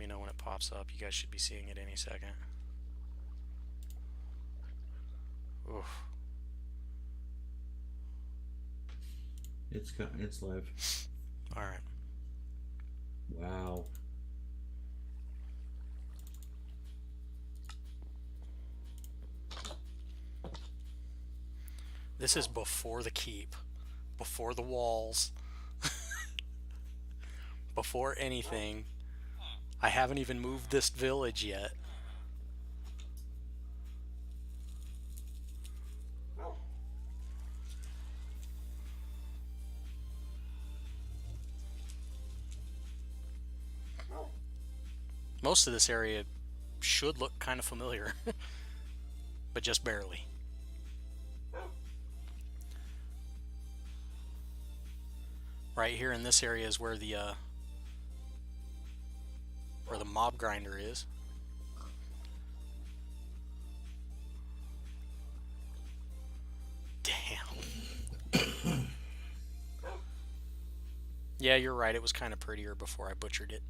me know when it pops up. You guys should be seeing it any second. Oof. It's live. All right. Wow. This is before the keep, before the walls, before anything. I haven't even moved this village yet. Most of this area should look kind of familiar, but just barely. Right here in this area is where the mob grinder is. Damn. Yeah, you're right. It was kind of prettier before I butchered it.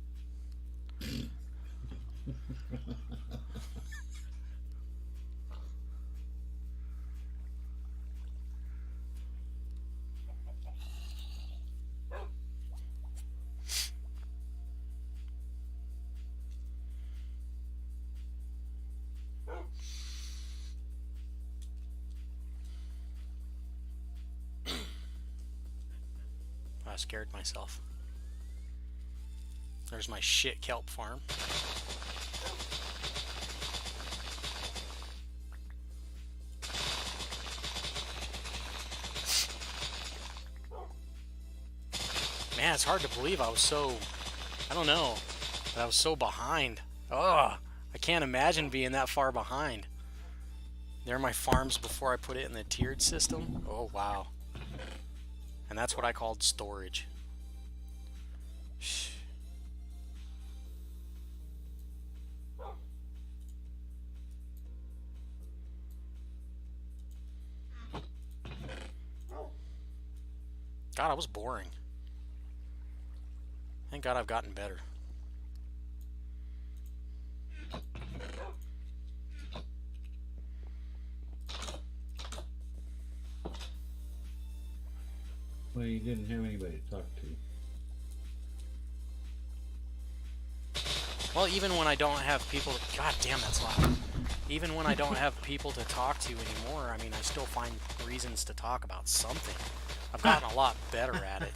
I scared myself. There's my shit kelp farm. Man, it's hard to believe I was so, I don't know, but I was so behind. Ugh, I can't imagine being that far behind. There are my farms before I put it in the tiered system. Oh, wow. And that's what I called storage. God, I was boring. Thank God I've gotten better. Well, you didn't have anybody to talk to. Well, even when I don't have people to... God damn, that's loud. Even when I don't have people to talk to anymore, I mean, I still find reasons to talk about something. I've gotten a lot better at it.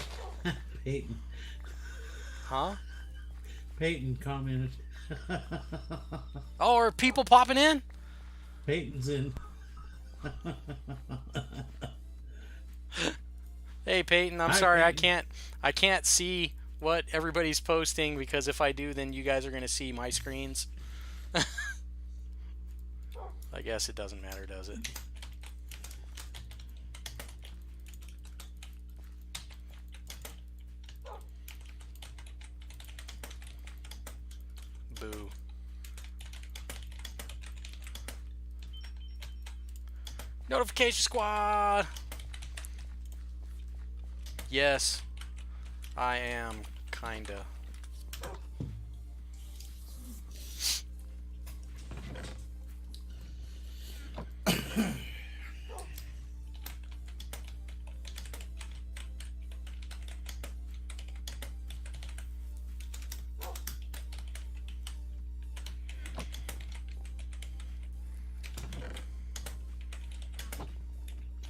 Peyton. Huh? Peyton commented. Oh, are people popping in? Peyton's in. Hey, Peyton, I'm Hi, sorry, Peyton. I can't see what everybody's posting, because if I do, then you guys are going to see my screens. I guess it doesn't matter, does it? Boo. Notification squad! Yes, I am kinda.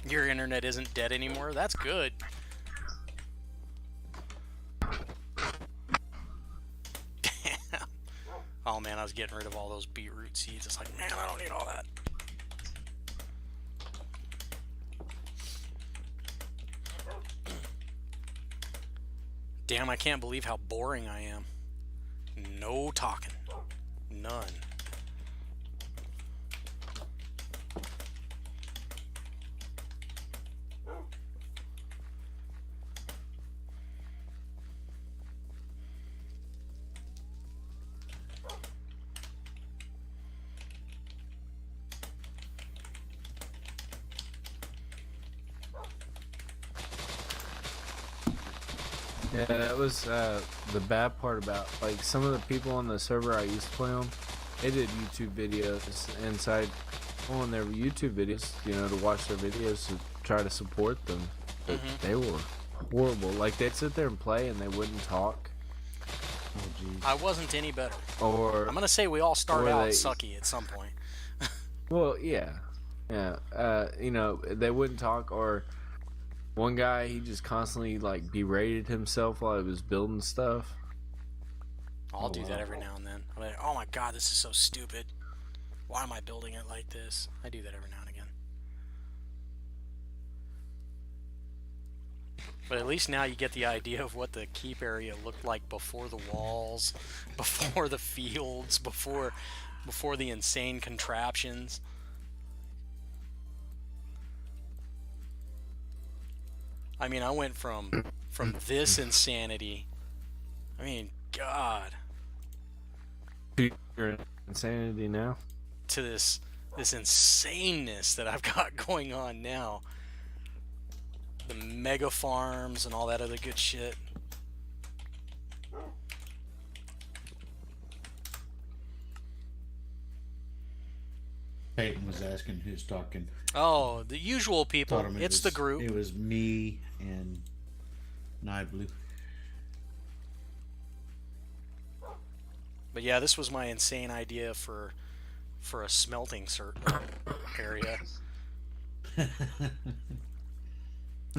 Your internet isn't dead anymore? That's good. Damn. Oh man, I was getting rid of all those beetroot seeds. It's like, man, I don't need all that. Damn, I can't believe how boring I am. No talking. None. Yeah, that was the bad part about, like, some of the people on the server I used to play on, they did YouTube videos inside on their YouTube videos, you know, to watch their videos to try to support them. But they were horrible. Like, they'd sit there and play and they wouldn't talk. Oh, geez. I wasn't any better. Or I'm gonna say we all start out sucky at some point. well, yeah. You know, they wouldn't talk. Or one guy, he just constantly, like, berated himself while he was building stuff. I'll do that every now and then. I'm like, oh my god, this is so stupid. Why am I building it like this? I do that every now and again. But at least now you get the idea of what the keep area looked like before the walls, before the fields, before the insane contraptions. I mean, I went from this insanity. I mean, God. You're insanity now. To this insaneness that I've got going on now. The mega farms and all that other good shit. Peyton was asking who's talking. Oh, the usual people. It's the group. It was me and Nieblue. But yeah, this was my insane idea for a smelting area.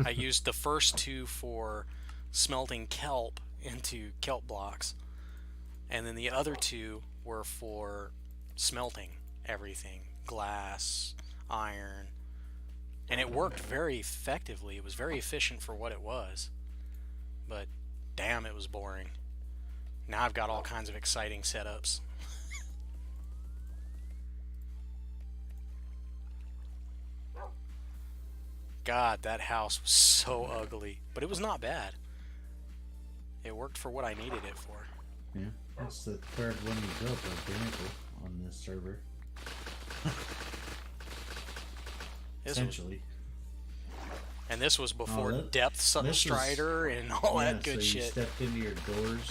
I used the first two for smelting kelp into kelp blocks, and then the other two were for smelting everything, glass, iron, and it worked very effectively. It was very efficient for what it was, but damn, it was boring. Now I've got all kinds of exciting setups. God, that house was so ugly, but it was not bad. It worked for what I needed it for. Yeah, that's the third one you built identical on this server. Essentially. And this was before depth strider and all that good shit. You stepped into your doors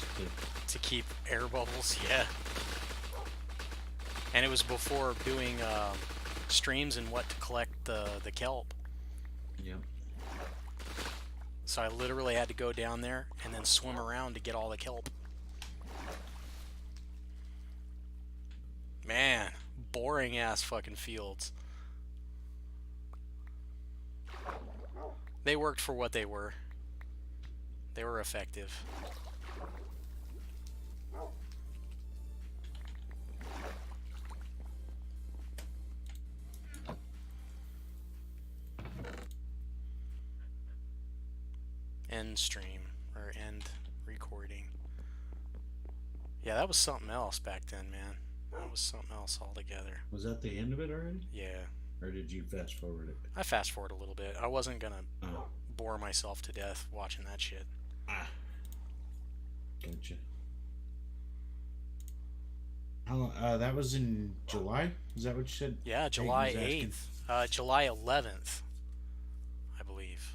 to keep air bubbles, yeah. And it was before doing streams and what to collect the kelp. Yep. So I literally had to go down there and then swim around to get all the kelp. Man, boring ass fucking fields. They worked for what they were. They were effective. End stream, or end recording. Yeah, that was something else back then, man. That was something else altogether. Was that the end of it already? Yeah. Or did you fast forward it? I fast forward a little bit. I wasn't gonna bore myself to death watching that shit. Gotcha. How that was in July? Is that what you said? Yeah, July 8th. July 11th, I believe.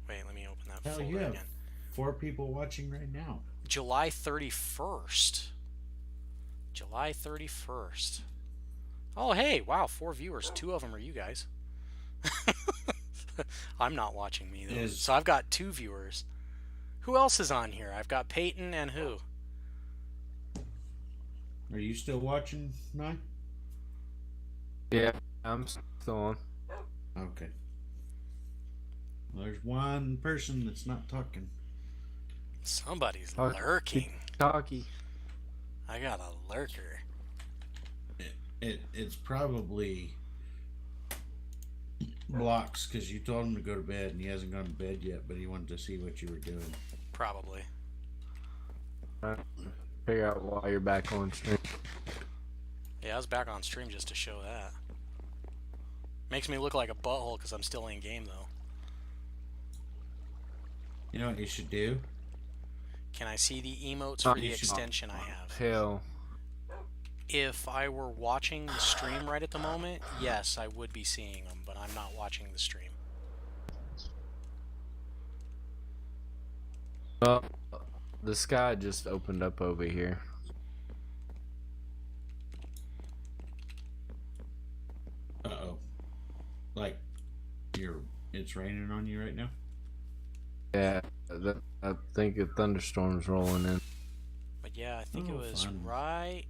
Wait, let me open that folder you have again. 4 people watching right now. July 31st. July 31st. Oh, hey, wow, 4 viewers. 2 of them are you guys. I'm not watching me, though. So I've got 2 viewers. Who else is on here? I've got Peyton and who? Are you still watching, Nye? Yeah, I'm still on. Okay. Well, there's one person that's not talking. Somebody's lurking. Talkie. I got a lurker. It's probably Blocks, because you told him to go to bed and he hasn't gone to bed yet, but he wanted to see what you were doing. Probably. Figure out why you're back on stream. Yeah, I was back on stream just to show that. Makes me look like a butthole because I'm still in game, though. You know what you should do? Can I see the emotes for the extension I have? Hell. If I were watching the stream right at the moment, yes, I would be seeing them, but I'm not watching the stream. Well, the sky just opened up over here. Uh-oh. Like, it's raining on you right now? Yeah, I think a thunderstorm's rolling in. But yeah, I think it was Fun. right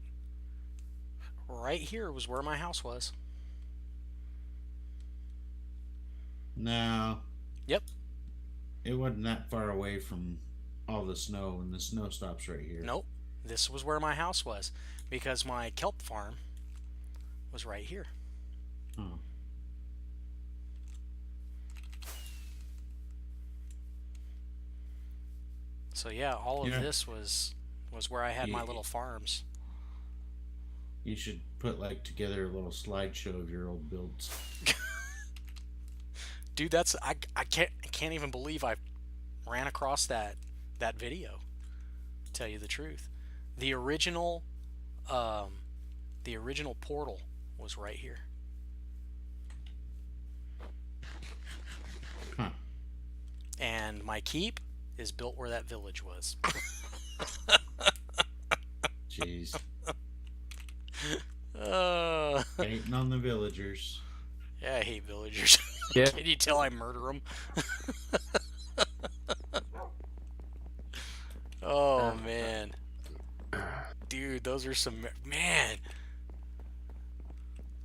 here was where my house was. No. Yep. It wasn't that far away from all the snow, and the snow stops right here. Nope. This was where my house was because my kelp farm was right here. Oh. So yeah, all of this was where I had my little farms. You should put like together a little slideshow of your old builds. Dude, that's I can't even believe I ran across that video. To tell you the truth, the original portal was right here. Huh. And my keep is built where that village was. Jeez. Uh, Hating on the villagers. yeah, I hate villagers. Yeah. Can you tell I murder them? Oh man, dude, those are some man.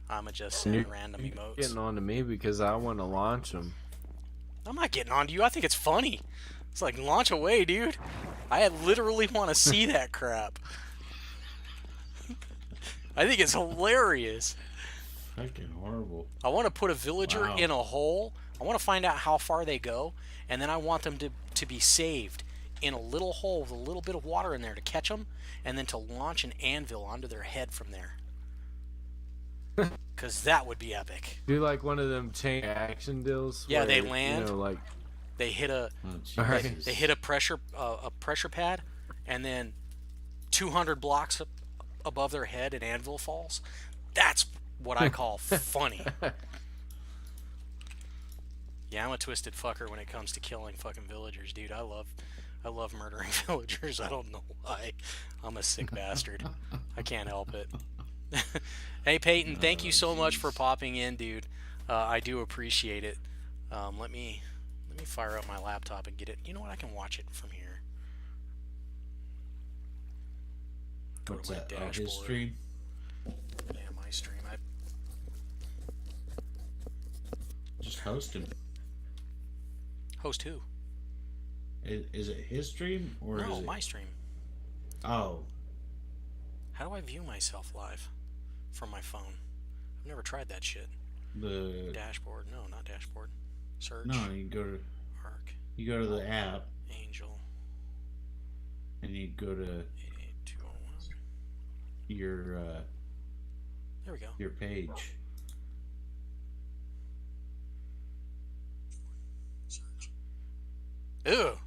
I'ma just send random emotes. Getting on to me because I want to launch them. I'm not getting on to you. I think it's funny. It's like, launch away, dude. I literally want to see that crap. I think it's hilarious. Fucking horrible. I want to put a villager Wow. in a hole. I want to find out how far they go, and then I want them to be saved in a little hole with a little bit of water in there to catch them, and then to launch an anvil onto their head from there. Because that would be epic. Do like one of them chain action deals. Yeah, where, they land. You know, like They hit a Jesus. they hit a pressure pad, and then 200 blocks above their head an anvil falls. That's what I call funny. Yeah, I'm a twisted fucker when it comes to killing fucking villagers, dude. I love murdering villagers. I don't know why. I'm a sick bastard. I can't help it. Hey Peyton, thank you so much for popping in, dude. I do appreciate it. Let me fire up my laptop and get it. You know what? I can watch it from here. Go What's to my that? Oh, dashboard. his stream? Yeah, my stream. Just host him. Host who? Is it his stream or No, is it... my stream. Oh. How do I view myself live from my phone? I've never tried that shit. The Dashboard. No, not dashboard. Search. No, you go to Arc. the app Angel. and you go to 88201. your There we go. your page. Ew.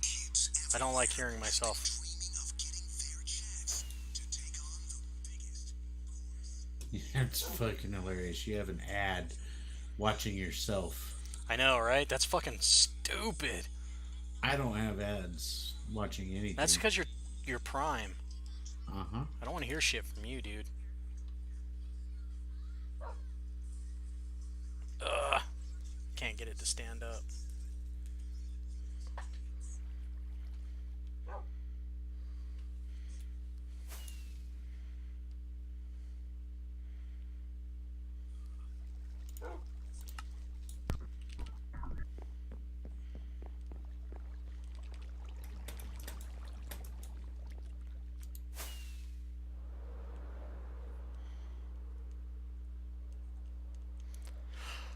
I don't like hearing myself. That's fucking hilarious. You have an ad watching yourself. I know, right? That's fucking stupid. I don't have ads watching anything. That's because you're Prime. Uh-huh. I don't want to hear shit from you, dude. Ugh. Can't get it to stand up.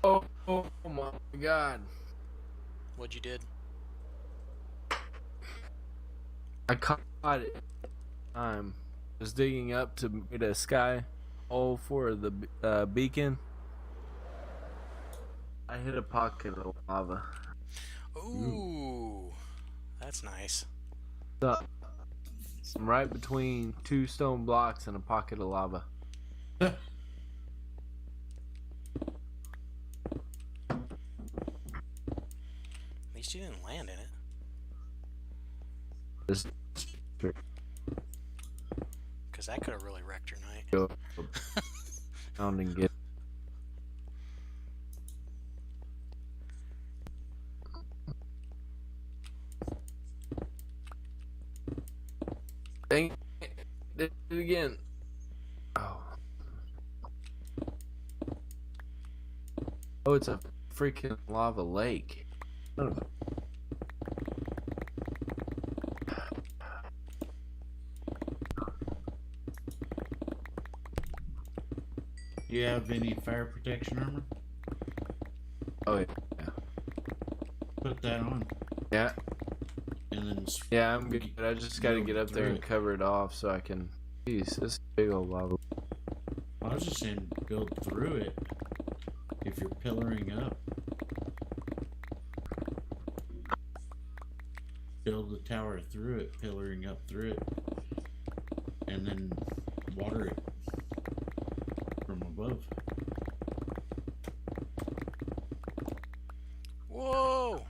oh my god! What'd you did? I caught it. I'm just digging up to meet a sky hole for the beacon. I hit a pocket of lava. Ooh. That's nice. So, I'm right between two stone blocks and a pocket of lava. At least you didn't land in it. Just Because that could have really wrecked your night. go around and get. Dang it. Did it again. Oh. Oh, it's a freaking lava lake. Oh. Do you have any fire protection armor? Oh, yeah. Put that on. Yeah. And then Yeah, I'm good. I just got to get up there and it. cover it off so I can. Jeez, this big old lava. I was just saying build through it if you're pillaring up. Build the tower through it, pillaring up through it, and then water it from above. Whoa!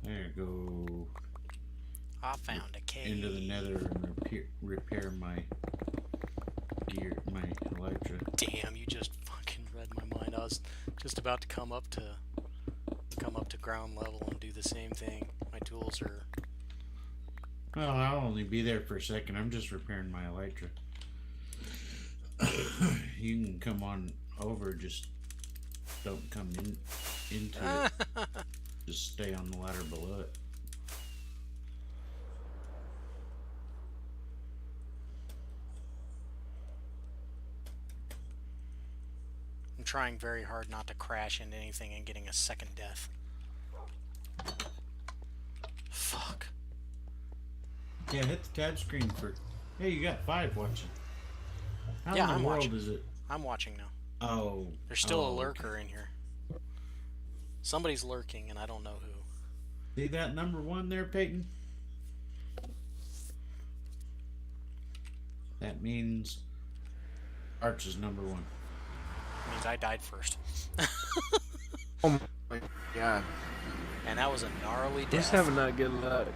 There you go. I found a cave. Into the nether and repair my gear, my elytra. Damn, you just fucking read my mind. I was just about to come up to ground level and do the same thing. My tools are. Well, I'll only be there for a second. I'm just repairing my elytra. You can come on over, just don't come into it. Just stay on the ladder below it. I'm trying very hard not to crash into anything and getting a second death. Fuck. Yeah, hit the tab screen for. Hey, you got 5 watching. How Yeah, in the I'm world watching. is it? I'm watching now. Oh. There's still a okay. lurker in here. Somebody's lurking and I don't know who. See that number 1 there, Peyton? That means Arch is number 1. Means I died first. Oh my god. And that was a gnarly death. Just having not good luck.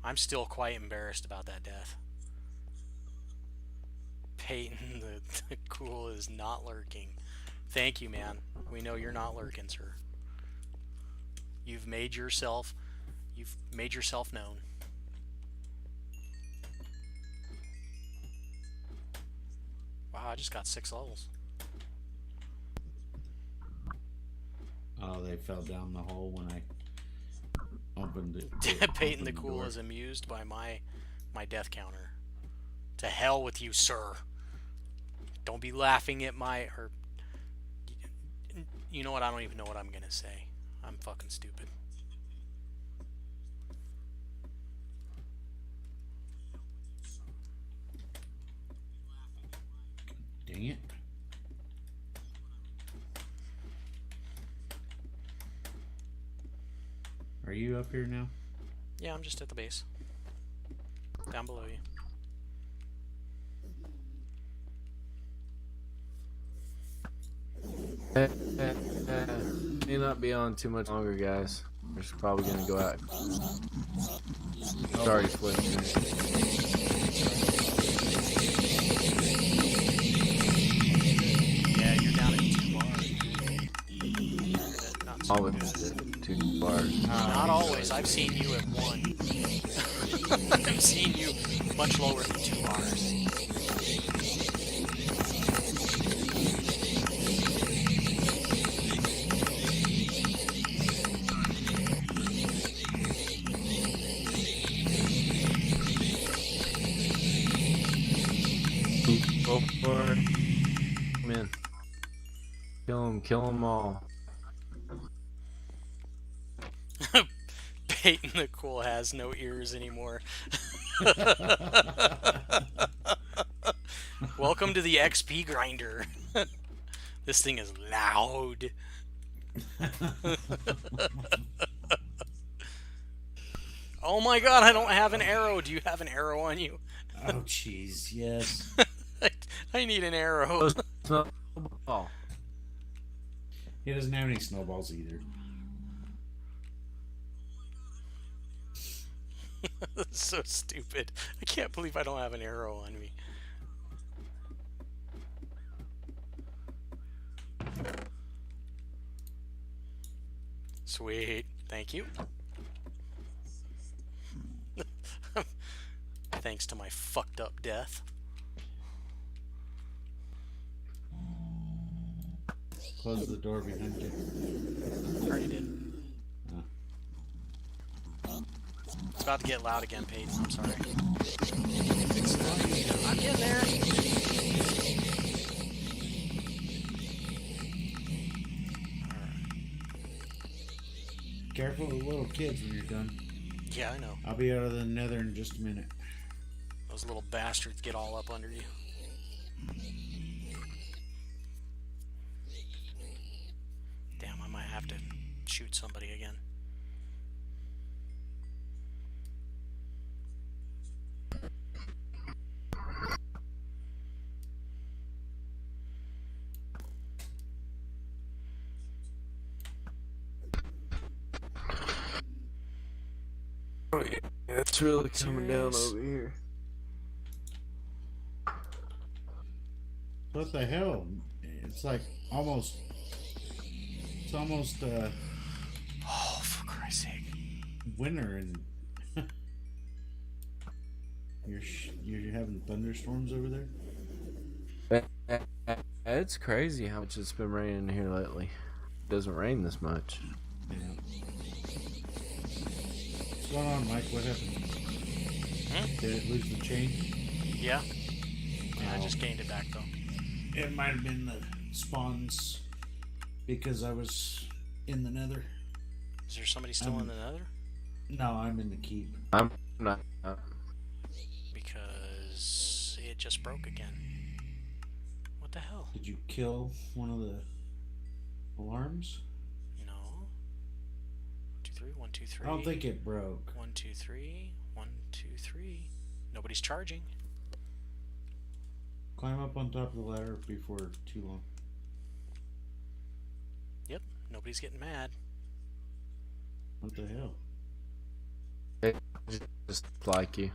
I'm still quite embarrassed about that death. Peyton, the cool is not lurking. Thank you, man. We know you're not lurking, sir. You've made yourself known. Wow, I just got 6 levels. Oh, they fell down the hole when I opened it. Peyton the opened Cool door. is amused by my death counter. To hell with you, sir. Don't be laughing at my... Or, you know what? I don't even know what I'm gonna say. I'm fucking stupid. Dang it. Are you up here now? Yeah, I'm just at the base. Down below you. May not be on too much longer, guys. We're just probably gonna go out. Sorry, Switch. Yeah, you're down at 2 bars. Not so Always good. 2 bars. Not always. I've seen you at 1. I've seen you much lower than 2 bars. Go for it. Come in. Kill them all. Peyton the Cool has no ears anymore. Welcome to the XP grinder. This thing is loud. Oh my god, I don't have an arrow. Do you have an arrow on you? Oh, jeez, yes. I need an arrow. Oh. He doesn't have any snowballs either. That's so stupid. I can't believe I don't have an arrow on me. Sweet. Thank you. Thanks to my fucked up death. Close the door behind you. Already did. It's about to get loud again, Peyton. I'm sorry. I'm getting there. Careful with little kids when you're done. Yeah, I know. I'll be out of the nether in just a minute. Those little bastards get all up under you. Damn, I might have to shoot somebody again. Oh, yeah. It's really coming down over here. What the hell? It's like almost. It's almost Oh, for Christ's sake! winter, and you're having thunderstorms over there. It's crazy how much it's been raining here lately. It doesn't rain this much. Yeah. What's going on, Mike? What happened? Did it lose the chain? Yeah. I just gained it back though. It might have been the spawns because I was in the nether. Is there somebody still in the nether? No, I'm in the keep. I'm not. Because it just broke again. What the hell? Did you kill one of the alarms? No. 2, 3, 1, 2, 3. I don't think it broke. 1, 2, 3. 1, 2, 3. Nobody's charging. Climb up on top of the ladder before too long. Yep. Nobody's getting mad. What the hell? Just like you.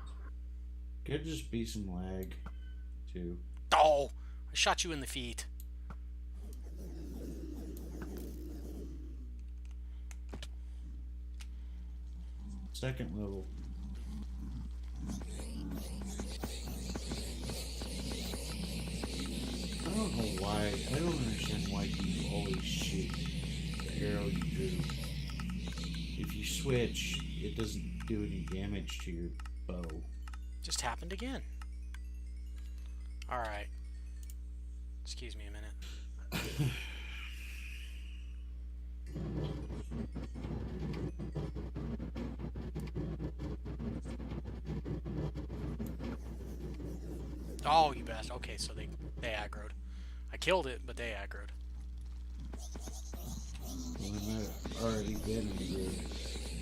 Could just be some lag, too. Oh! I shot you in the feet. Second level. I don't know why. I don't understand why you always shoot the arrow you drew. If you switch, it doesn't do any damage to your bow. Just happened again. Alright. Excuse me a minute. Oh, you bastard. Okay, so they aggroed. I killed it, but they aggroed. Well, I might have already been in the room.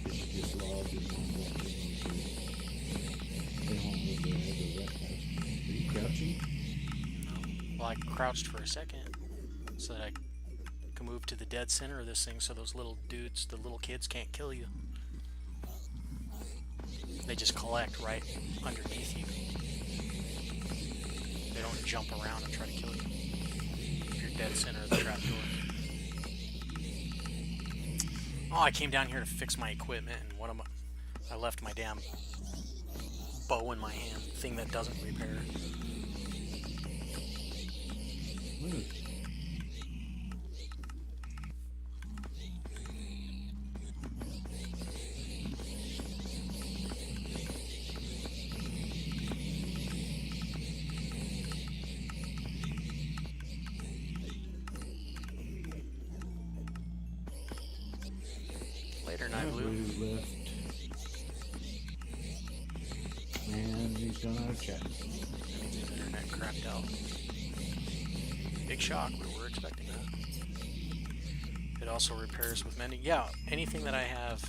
It's just logged and won't walk into it. They won't move their head to that fast. Are you crouching? No. Well, I crouched for a second so that I can move to the dead center of this thing so those little dudes, the little kids, can't kill you. They just collect right underneath you. They don't jump around and try to kill you. If you're dead center of the trapdoor. Oh, I came down here to fix my equipment, and I left my damn bow in my hand, thing that doesn't repair. Later, Nieblue. Left. And he's gone out of chat. That means his internet crapped out. Big shock, we were expecting that. It also repairs with mending. Yeah, anything that I have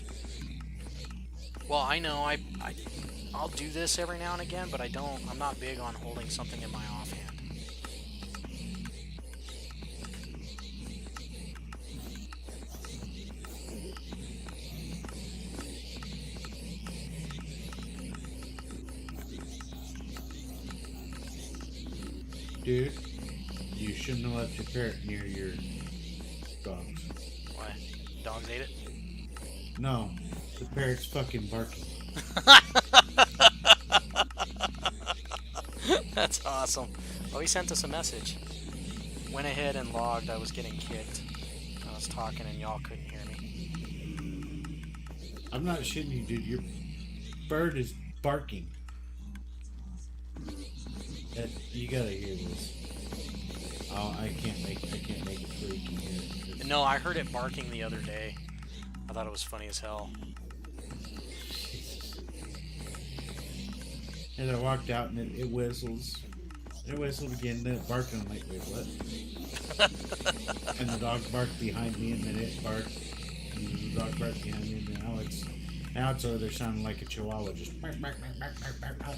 Well, I know I'll do this every now and again, but I'm not big on holding something in my offhand. Dude, you shouldn't have left your parrot near your dogs. Why? Dogs ate it? No, the parrot's fucking barking. That's awesome. Oh, he sent us a message. Went ahead and logged I was getting kicked. I was talking and y'all couldn't hear me. I'm not shitting you, dude. Your bird is barking. You gotta hear this. Oh, I can't make it so you can hear it. No, I heard it barking the other day. I thought it was funny as hell. And I walked out and it whistles. It whistled again, then it barked, and I'm like, wait, what? And the dog barked behind me, and then it barked. And the dog barked behind me, and now it's over there sounding like a chihuahua, just bark, bark, bark, bark, bark, bark.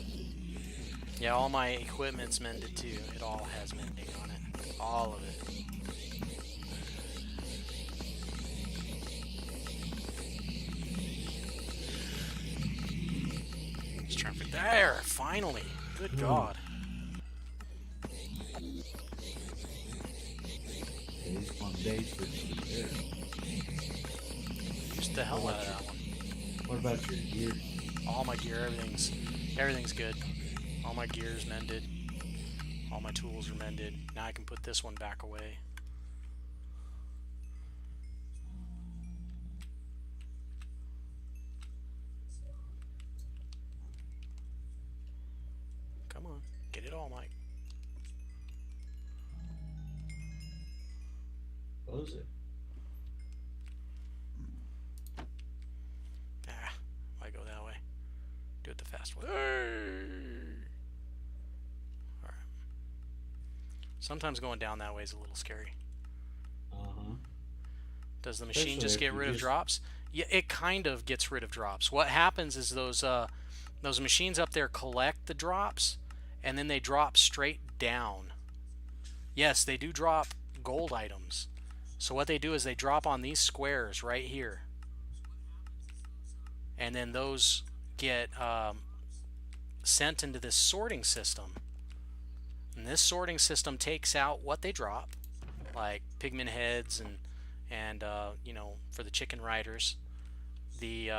Yeah, all my equipment's mended too. It all has mending on it. All of it. Just trying for there, finally. Good God. Days upon days for there. Just the hell out of that one. What about your gear? All my gear, everything's good. All my gear's mended. All my tools are mended. Now I can put this one back away. Come on, get it all, Mike. Close it. Ah, why go that way? Do it the fast way. Alright. Sometimes going down that way is a little scary. Uh-huh. Does the machine Especially just if get you rid of just- drops? Yeah, it kind of gets rid of drops. What happens is those machines up there collect the drops, and then they drop straight down. Yes, they do drop gold items. So what they do is they drop on these squares right here. And then those get sent into this sorting system. And this sorting system takes out what they drop, like pigment heads and you know, for the chicken riders. The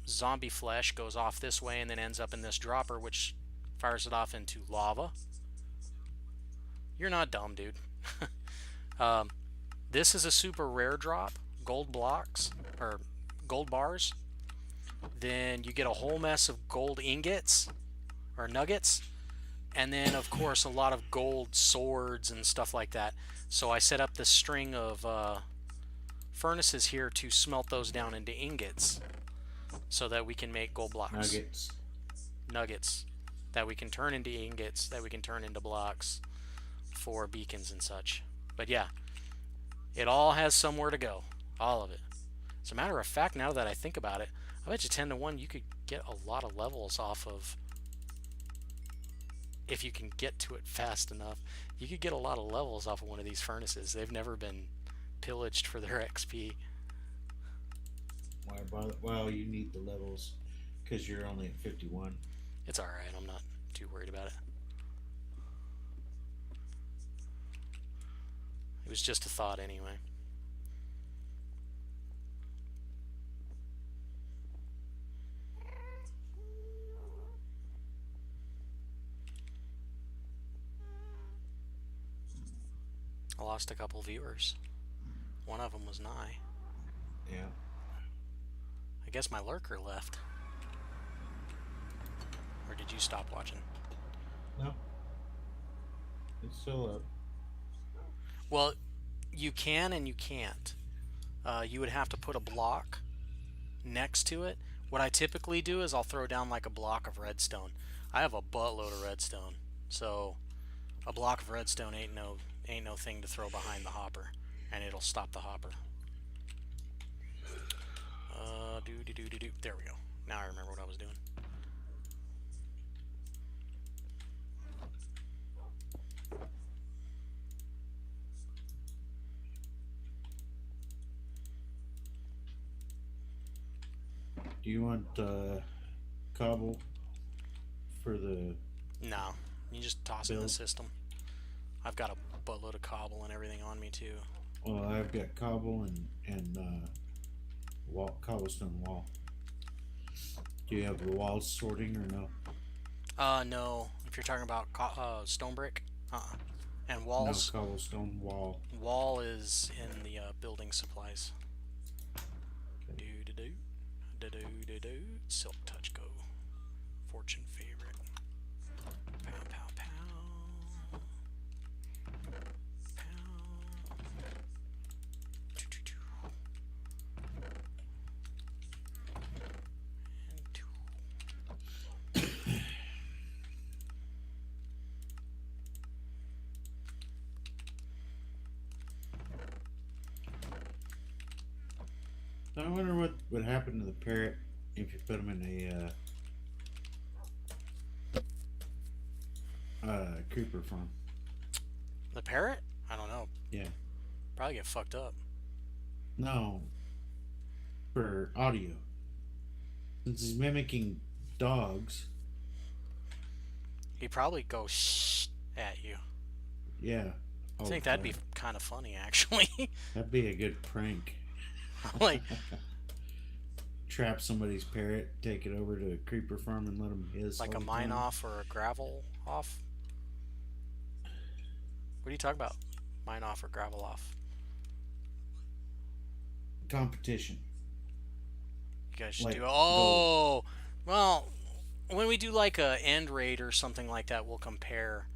zombie flesh goes off this way and then ends up in this dropper, which fires it off into lava. You're not dumb, dude. This is a super rare drop, gold blocks, or gold bars. Then you get a whole mess of gold ingots, or nuggets. And then, of course, a lot of gold swords and stuff like that. So I set up this string of furnaces here to smelt those down into ingots, so that we can make gold blocks. Nuggets that we can turn into ingots, that we can turn into blocks for beacons and such. But yeah, it all has somewhere to go. All of it. As a matter of fact, now that I think about it, I bet you 10 to 1 you could get a lot of levels off of, if you can get to it fast enough, you could get a lot of levels off of one of these furnaces. They've never been pillaged for their XP. Why bother? Well, you need the levels because you're only at 51. It's alright, I'm not too worried about it. It was just a thought anyway. I lost a couple viewers. One of them was Nye. Yeah. I guess my lurker left. Or did you stop watching? No. It's still up. Well, you can and you can't. You would have to put a block next to it. What I typically do is I'll throw down like a block of redstone. I have a buttload of redstone, so a block of redstone ain't no thing to throw behind the hopper, and it'll stop the hopper. There we go. Now I remember what I was doing. Do you want cobble for the... No, you just toss it in the system. I've got a buttload of cobble and everything on me too. Well, I've got cobble and cobblestone wall. Do you have the walls sorting or no? No. If you're talking about stone brick, and walls. No, cobblestone wall. Wall is in the building supplies. Okay. Do. Silk touch go. Fortune favorite. Pow pow pow. Pow. Choo, choo, choo. And two. I wonder what would happen to the parrot if you put him in a creeper farm. The parrot? I don't know. Yeah. Probably get fucked up. No. For audio. Since he's mimicking dogs. He'd probably go shh at you. Yeah. I think that'd be kind of funny, actually. That'd be a good prank. Like, trap somebody's parrot, take it over to a creeper farm and let him hiss. like a mine off or a gravel off? What are you talking about? Mine off or gravel off? Competition. You guys should Like do. Oh, well, when we do like a end raid or something like that, we'll compare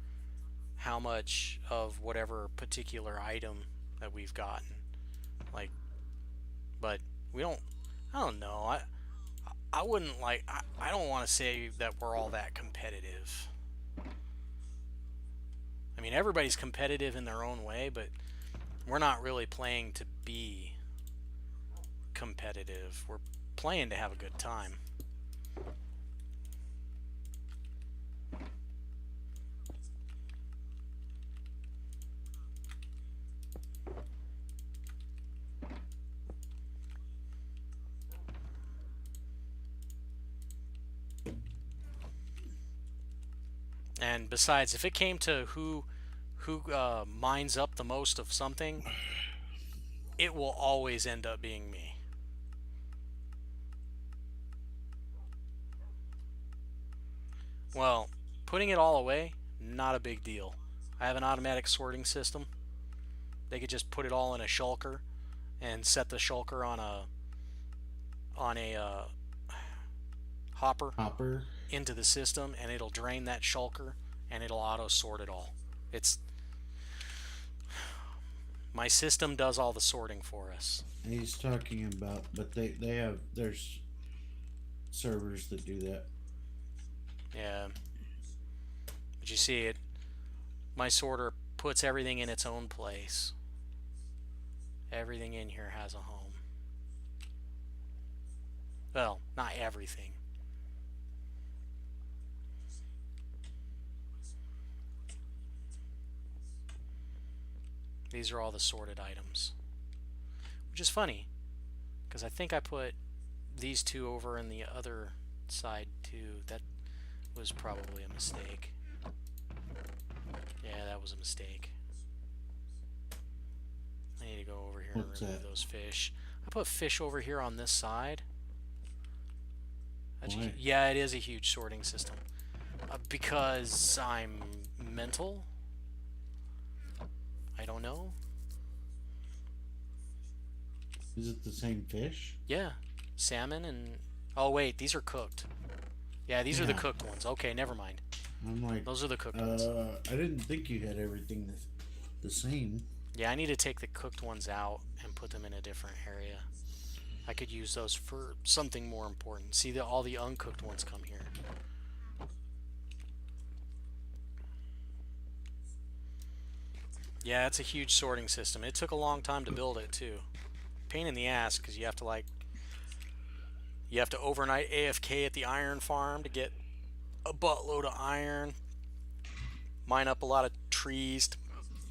how much of whatever particular item that we've gotten. Like, but we don't. I don't know. I wouldn't like. I don't want to say that we're all that competitive. I mean, everybody's competitive in their own way, but we're not really playing to be competitive. We're playing to have a good time. And besides, if it came to who mines up the most of something, it will always end up being me. Well, putting it all away, not a big deal. I have an automatic sorting system. They could just put it all in a shulker and set the shulker on a hopper into the system, and it'll drain that shulker and it'll auto sort it all. It's my system does all the sorting for us. He's talking about, but they have, there's servers that do that. Yeah. But you see it, my sorter puts everything in its own place. Everything in here has a home. Well, not everything. These are all the sorted items. Which is funny, because I think I put these two over in the other side too. That was probably a mistake. Yeah, that was a mistake. I need to go over here and remove those fish. I put fish over here on this side. Yeah, it is a huge sorting system. Because I'm mental? I don't know. Is it the same fish? Yeah. Salmon and... Oh, wait. These are cooked. Yeah, these are the cooked ones. Okay, never mind. I'm like... Those are the cooked ones. I didn't think you had everything the same. Yeah, I need to take the cooked ones out and put them in a different area. I could use those for something more important. See, all the uncooked ones come here. Yeah, it's a huge sorting system. It took a long time to build it, too. Pain in the ass, because you have to, like... You have to overnight AFK at the iron farm to get a buttload of iron. Mine up a lot of trees,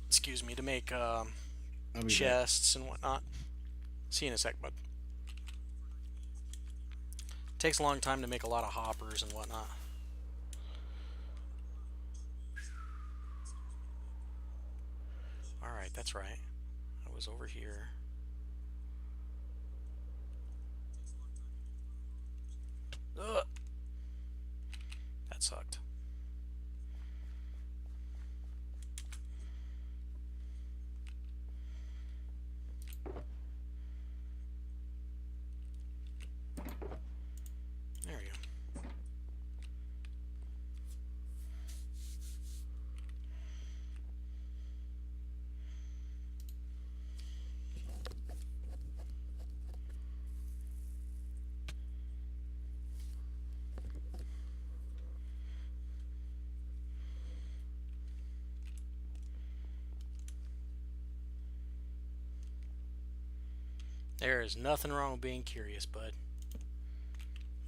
excuse me, to make chests and whatnot. See you in a sec, bud. Takes a long time to make a lot of hoppers and whatnot. Alright, that's right. I was over here. Ugh. That sucked. There we go. There is nothing wrong with being curious, bud.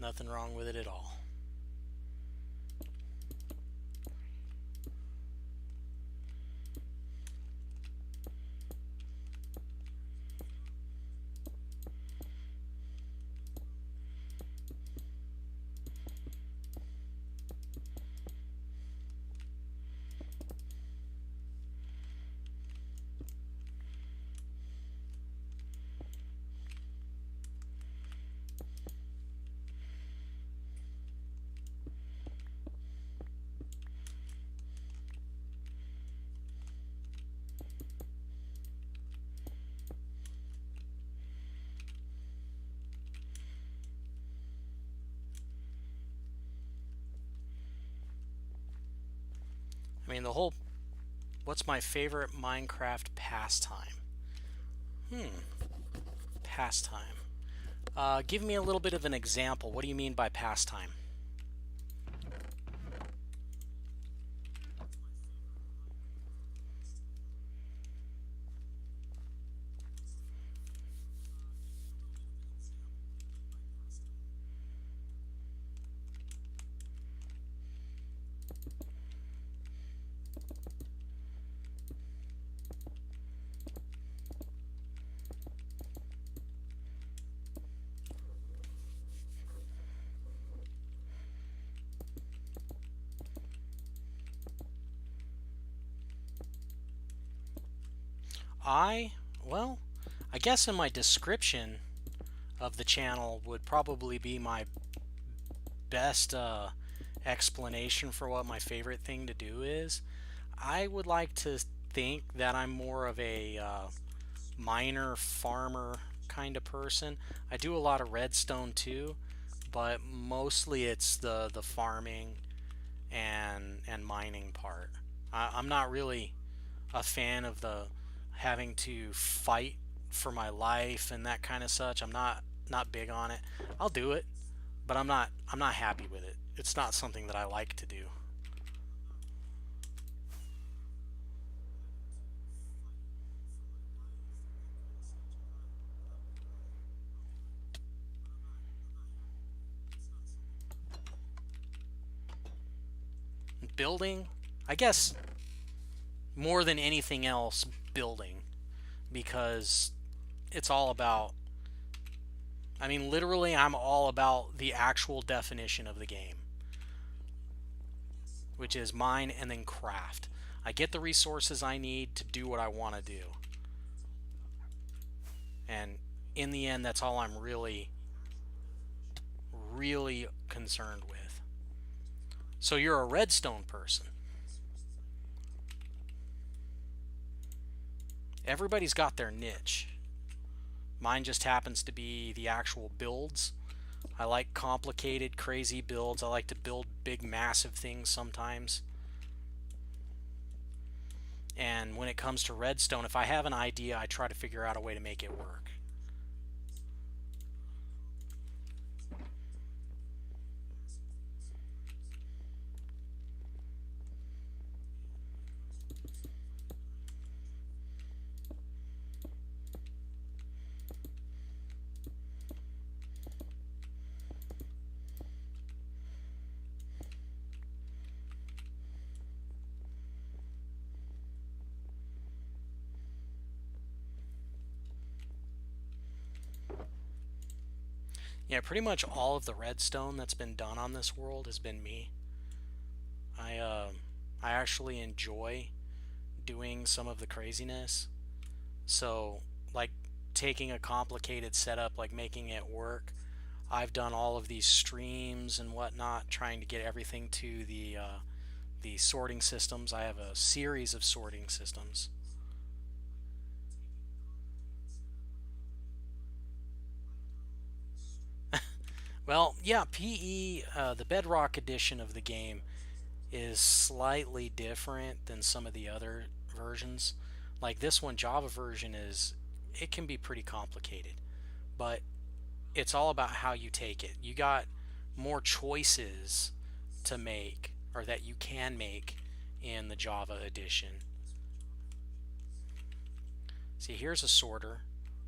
Nothing wrong with it at all. I mean, the whole, what's my favorite Minecraft pastime? Pastime. Give me a little bit of an example. What do you mean by pastime? Well, I guess in my description of the channel would probably be my best explanation for what my favorite thing to do is. I would like to think that I'm more of a miner, farmer kind of person. I do a lot of redstone too, but mostly it's the farming and mining part. I'm not really a fan of the having to fight for my life and that kind of such. I'm not big on it. I'll do it, but I'm not happy with it. It's not something that I like to do. Building, I guess more than anything else, building, because it's all about, I mean, literally I'm all about the actual definition of the game, which is mine and then craft. I get the resources I need to do what I want to do, and in the end that's all I'm really concerned with. So you're a redstone person. Everybody's got their niche. Mine just happens to be the actual builds. I like complicated, crazy builds. I like to build big, massive things sometimes. And when it comes to redstone, if I have an idea, I try to figure out a way to make it work. Yeah, pretty much all of the redstone that's been done on this world has been me. I actually enjoy doing some of the craziness. So, like taking a complicated setup, like making it work. I've done all of these streams and whatnot, trying to get everything to the sorting systems. I have a series of sorting systems. Well, yeah, PE, the Bedrock edition of the game, is slightly different than some of the other versions. Like this one, Java version it can be pretty complicated, but it's all about how you take it. You got more choices to make, or that you can make, in the Java edition. See, here's a sorter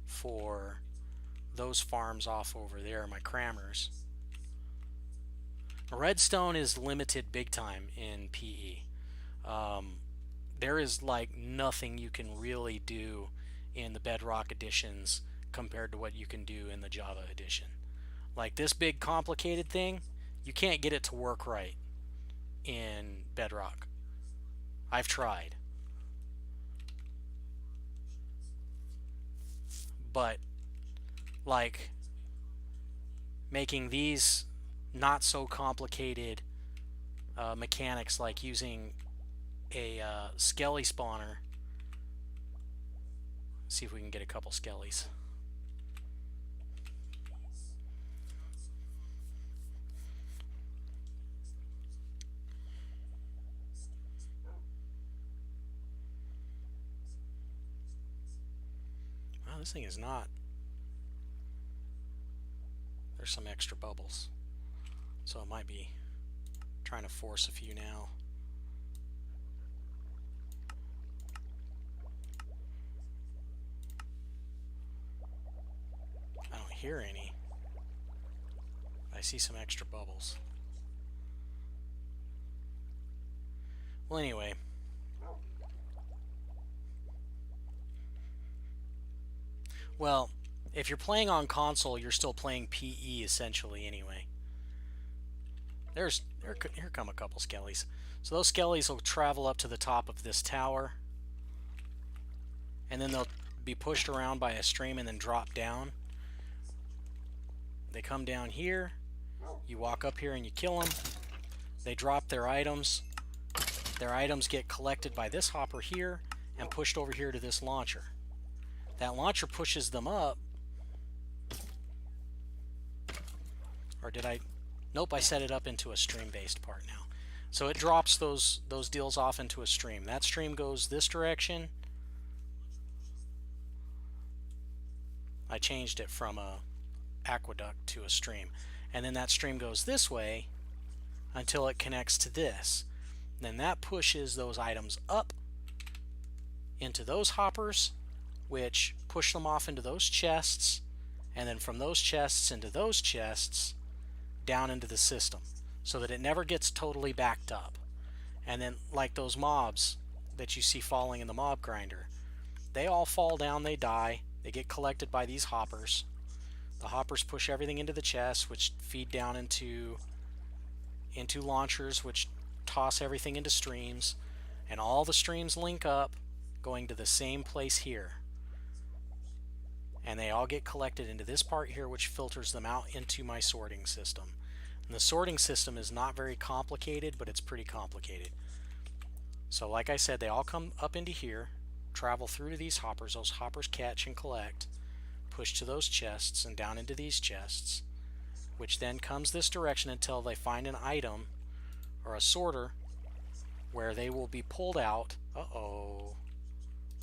for those farms off over there, my crammers. Redstone is limited big time in PE. There is like nothing you can really do in the Bedrock editions compared to what you can do in the Java edition. Like this big complicated thing, you can't get it to work right in Bedrock. I've tried. But like making these not so complicated mechanics, like using a skelly spawner. See if we can get a couple skellies. Wow, this thing is not. There's some extra bubbles, so it might be trying to force a few now. I don't hear any. I see some extra bubbles. Well, anyway. Well, if you're playing on console, you're still playing PE essentially anyway. Here come a couple skellies. So those skellies will travel up to the top of this tower, and then they'll be pushed around by a stream and then drop down. They come down here, you walk up here and you kill them. They drop their items. Their items get collected by this hopper here and pushed over here to this launcher. That launcher pushes them up. Or did I? Nope, I set it up into a stream-based part now. So it drops those deals off into a stream. That stream goes this direction. I changed it from a aqueduct to a stream. And then that stream goes this way until it connects to this. Then that pushes those items up into those hoppers, which push them off into those chests, and then from those chests into those chests down into the system, so that it never gets totally backed up. And then like those mobs that you see falling in the mob grinder, they all fall down, they die, they get collected by these hoppers. The hoppers push everything into the chest, which feed down into launchers, which toss everything into streams, and all the streams link up going to the same place here, and they all get collected into this part here, which filters them out into my sorting system. And the sorting system is not very complicated, but it's pretty complicated. So like I said, they all come up into here, travel through to these hoppers. Those hoppers catch and collect, push to those chests and down into these chests, which then comes this direction until they find an item or a sorter where they will be pulled out. Oh,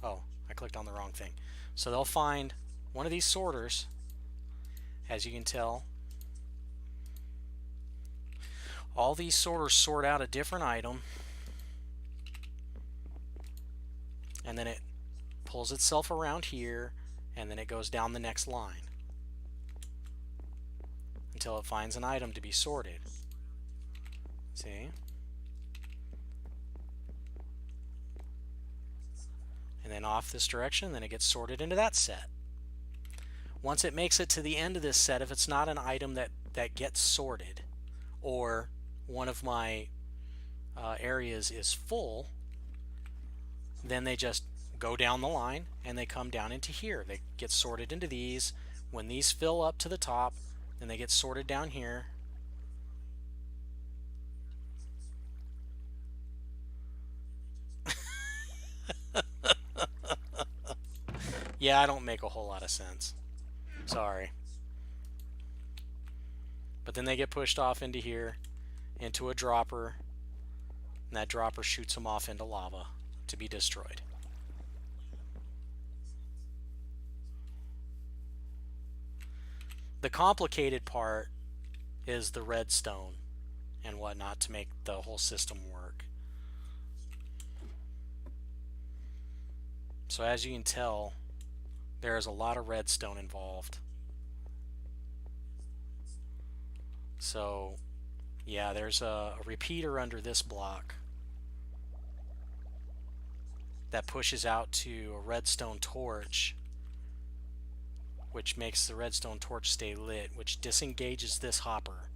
I clicked on the wrong thing. So they'll find one of these sorters. As you can tell, all these sorters sort out a different item, and then it pulls itself around here, and then it goes down the next line until it finds an item to be sorted. See? And then off this direction, then it gets sorted into that set. Once it makes it to the end of this set, if it's not an item that gets sorted, or one of my areas is full, then they just go down the line and they come down into here. They get sorted into these. When these fill up to the top, then they get sorted down here. Yeah, I don't make a whole lot of sense. Sorry. But then they get pushed off into here, into a dropper, and that dropper shoots them off into lava to be destroyed. The complicated part is the redstone and whatnot to make the whole system work. So as you can tell, there is a lot of redstone involved. So yeah, there's a repeater under this block that pushes out to a redstone torch, which makes the redstone torch stay lit, which disengages this hopper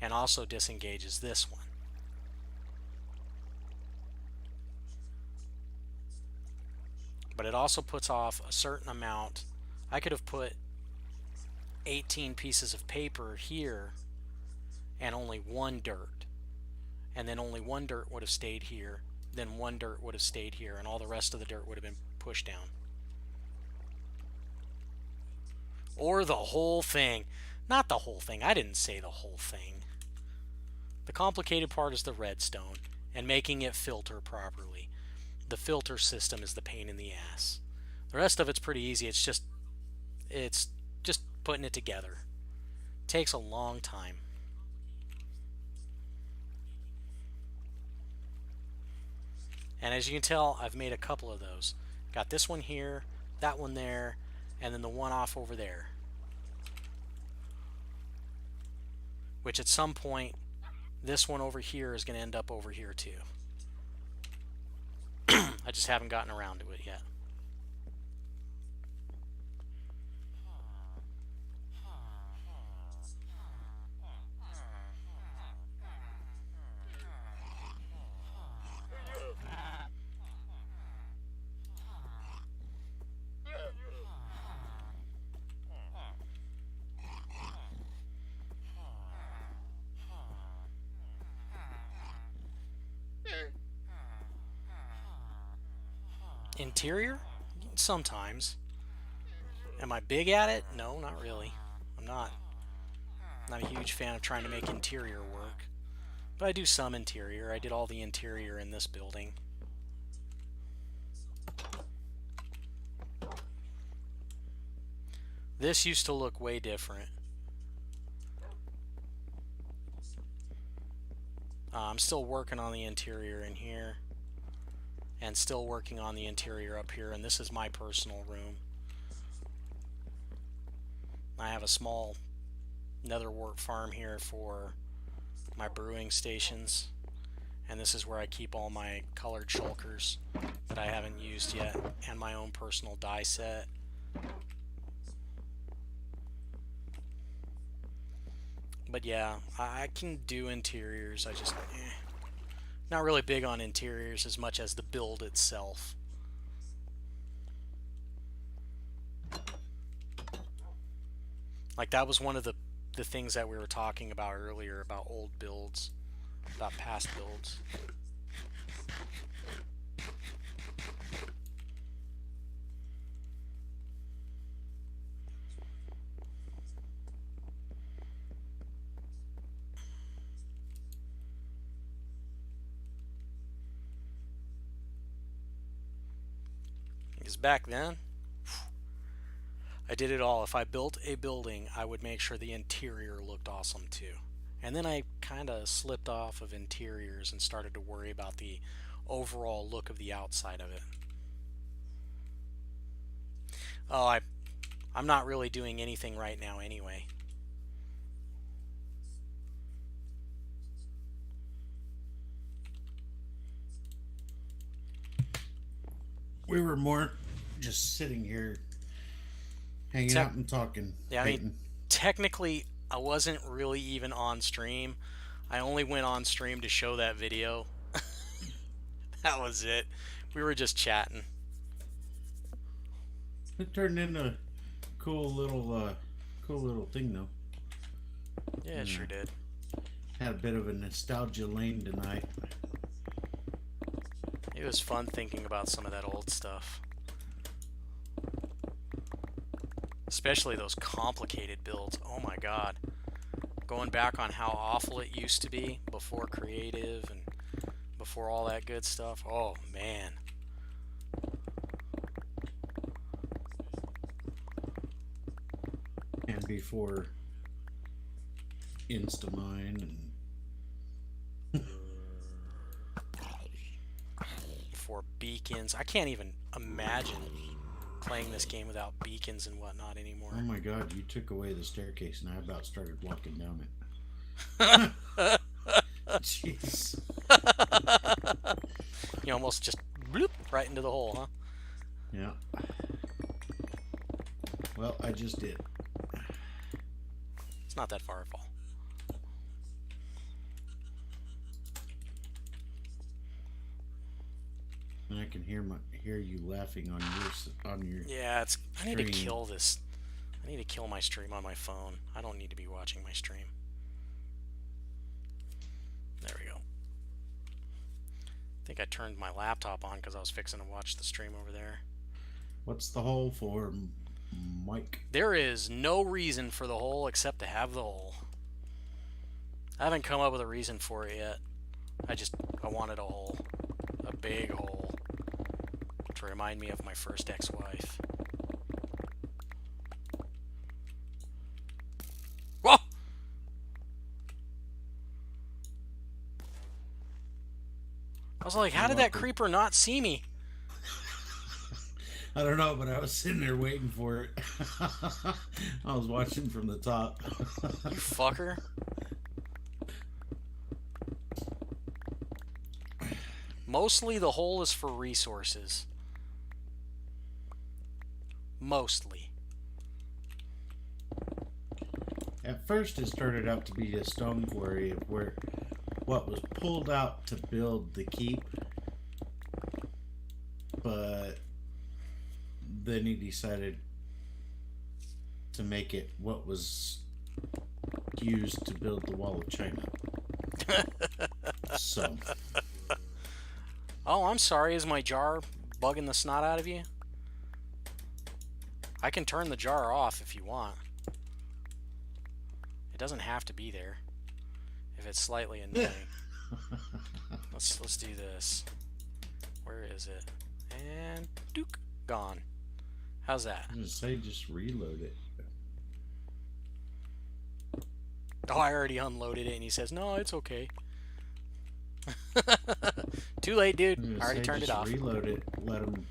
and also disengages this one. But it also puts off a certain amount. I could have put 18 pieces of paper here and only one dirt, and then only one dirt would have stayed here, then one dirt would have stayed here, and all the rest of the dirt would have been pushed down. Or the whole thing. Not the whole thing. I didn't say the whole thing. The complicated part is the redstone and making it filter properly. The filter system is the pain in the ass. The rest of it's pretty easy. It's just putting it together. It takes a long time. And as you can tell, I've made a couple of those. Got this one here, that one there, and then the one off over there. Which at some point, this one over here is going to end up over here too. I just haven't gotten around to it yet. Interior? Sometimes. Am I big at it? No, not really. I'm not a huge fan of trying to make interior work. But I do some interior. I did all the interior in this building. This used to look way different. I'm still working on the interior in here. And still working on the interior up here, and this is my personal room. I have a small nether wart farm here for my brewing stations, and this is where I keep all my colored shulkers that I haven't used yet, and my own personal dye set. But yeah, I can do interiors. I just not really big on interiors as much as the build itself. Like that was one of the things that we were talking about earlier about old builds, about past builds. Because back then, I did it all. If I built a building, I would make sure the interior looked awesome too. And then I kind of slipped off of interiors and started to worry about the overall look of the outside of it. Oh, I'm not really doing anything right now anyway. We were more just sitting here hanging out and talking. Yeah, I mean, technically, I wasn't really even on stream. I only went on stream to show that video. That was it. We were just chatting. It turned into a cool little thing, though. Yeah, it sure did. Had a bit of a nostalgia lane tonight. It was fun thinking about some of that old stuff. Especially those complicated builds. Oh my god. Going back on how awful it used to be before creative and before all that good stuff. Oh man. And before Instamine and before beacons. I can't even imagine playing this game without beacons and whatnot anymore. oh my god, you took away the staircase and I about started walking down it. Jeez. You almost just bloop right into the hole, huh? Yeah. Well, I just did. It's not that far at all. And I can hear you laughing on your Yeah, it's. I need to stream. kill this. I need to kill my stream on my phone. I don't need to be watching my stream. There we go. I think I turned my laptop on because I was fixing to watch the stream over there. What's the hole for, Mike? There is no reason for the hole except to have the hole. I haven't come up with a reason for it yet. I wanted a hole. A big hole. To remind me of my first ex-wife. Whoa! I was like, how did that creeper not see me? I don't know, but I was sitting there waiting for it. I was watching from the top. You fucker. Mostly the hole is for resources. Mostly. At first, it started out to be a stone quarry of what was pulled out to build the keep, but then he decided to make it what was used to build the Wall of China. So. Oh, I'm sorry. Is my jar bugging the snot out of you? I can turn the jar off if you want. It doesn't have to be there if it's slightly annoying. Let's do this. Where is it? And dook, gone. How's that? I'm gonna say just reload it. Oh, I already unloaded it, and he says, no, it's okay. Too late, dude. I already turned it off. Reload it. Let them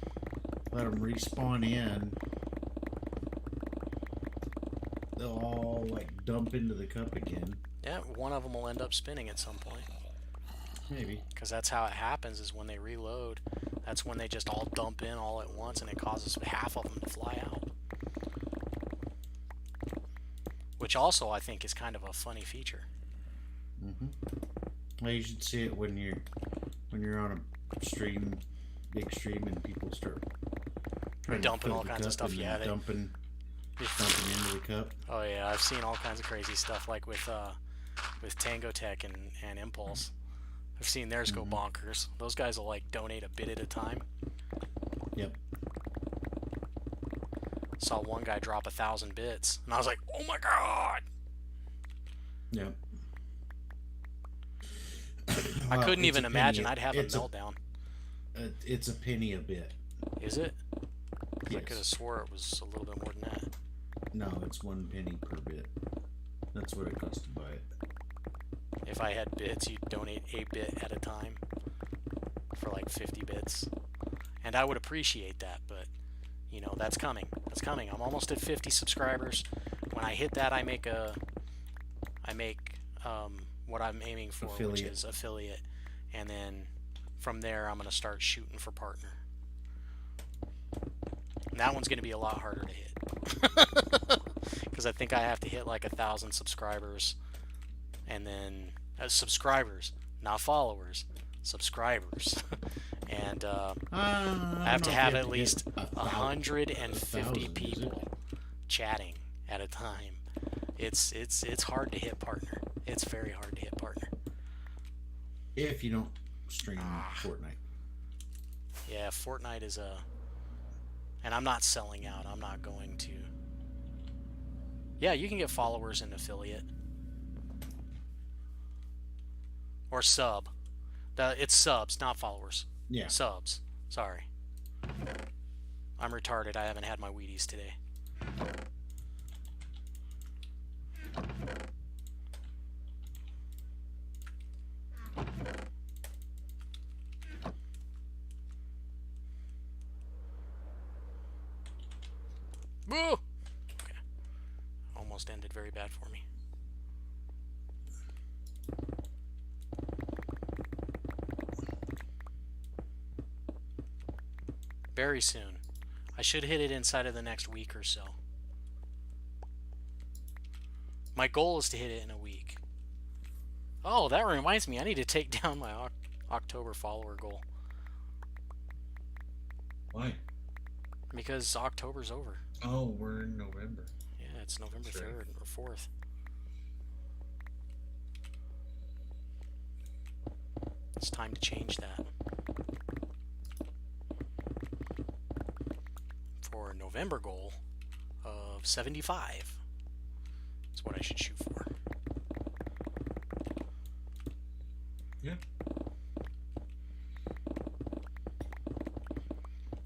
respawn in. They'll all like dump into the cup again. Yeah, one of them will end up spinning at some point. Maybe. Because that's how it happens, is when they reload. That's when they just all dump in all at once, and it causes half of them to fly out. Which also, I think, is kind of a funny feature. Well, you should see it when you're on a stream, big stream, and people start trying Dumping to fill all the kinds of cup stuff. and Yeah, dumping into the cup. Oh yeah, I've seen all kinds of crazy stuff, like with Tango Tech and Impulse. I've seen theirs go bonkers. Those guys will like donate a bit at a time. Yep. Saw one guy drop 1,000 bits, and I was like, oh my god! Yep. I couldn't even imagine I'd have a it's meltdown. It's a penny a bit. Is it? 'Cause Yes. I could have swore it was a little bit more than that. No, it's 1 penny per bit. That's what it costs to buy it. If I had bits, you'd donate a bit at a time for like 50 bits. And I would appreciate that, but, you know, that's coming. That's coming. I'm almost at 50 subscribers. When I hit that, I make what I'm aiming for, which is affiliate. And then from there, I'm going to start shooting for partner. And that one's going to be a lot harder to hit. Because I think I have to hit like 1,000 subscribers, and then subscribers, not followers, subscribers, and I have to have at least 150 people chatting at a time. It's hard to hit partner. It's very hard to hit partner. If you don't stream Fortnite. Yeah, Fortnite is and I'm not selling out. I'm not going to. Yeah, you can get followers and affiliate. Or sub. It's subs, not followers. Yeah. Subs. Sorry. I'm retarded. I haven't had my Wheaties today. Woo! Okay. Almost ended very bad for me. Very soon. I should hit it inside of the next week or so. My goal is to hit it in a week. Oh, that reminds me. I need to take down my October follower goal. Why? Because October's over. Oh, we're in November. Yeah, it's November 3rd or 4th. It's time to change that. For a November goal of 75. That's what I should shoot for. Yeah.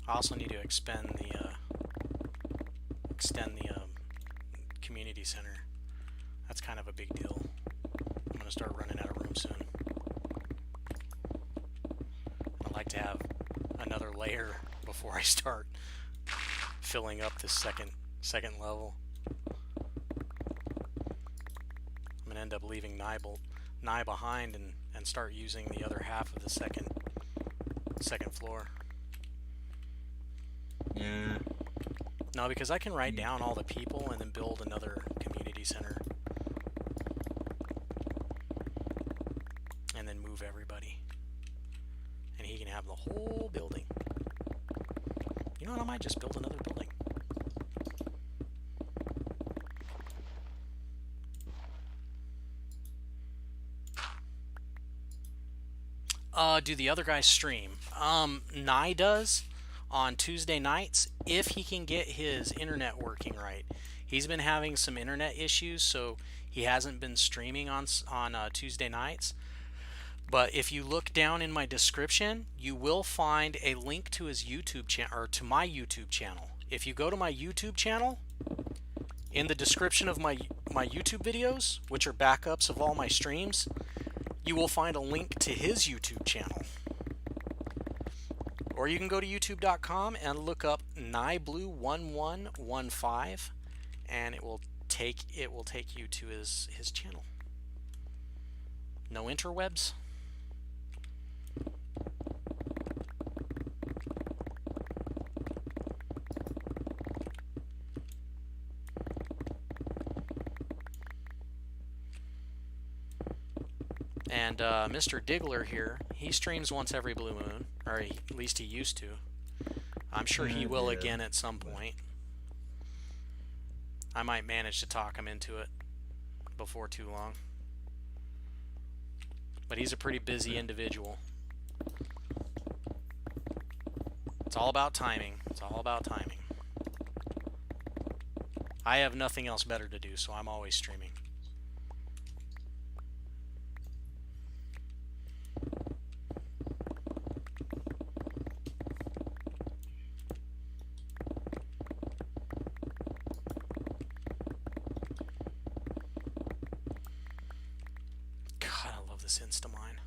I also need to extend the community center. That's kind of a big deal. I'm gonna start running out of room soon. I'd like to have another layer before I start filling up this second level. I'm gonna end up leaving Nye behind and start using the other half of the second floor. Yeah. No, because I can write down all the people and then build another community center. And then move everybody. And he can have the whole building. You know what, I might just build another building. Do the other guys stream? Nye does on Tuesday nights if he can get his internet working right. He's been having some internet issues, so he hasn't been streaming on Tuesday nights. But if you look down in my description, you will find a link to his YouTube channel, or to my YouTube channel. If you go to my YouTube channel, in the description of my YouTube videos, which are backups of all my streams, you will find a link to his YouTube channel. Or you can go to youtube.com and look up Nieblue1115, and it will take you to his channel. No interwebs. And Mr. Diggler here, he streams once every blue moon, or at least he used to. I'm sure he will again at some point. I might manage to talk him into it before too long. But he's a pretty busy individual. It's all about timing. It's all about timing. I have nothing else better to do, so I'm always streaming. Instamine.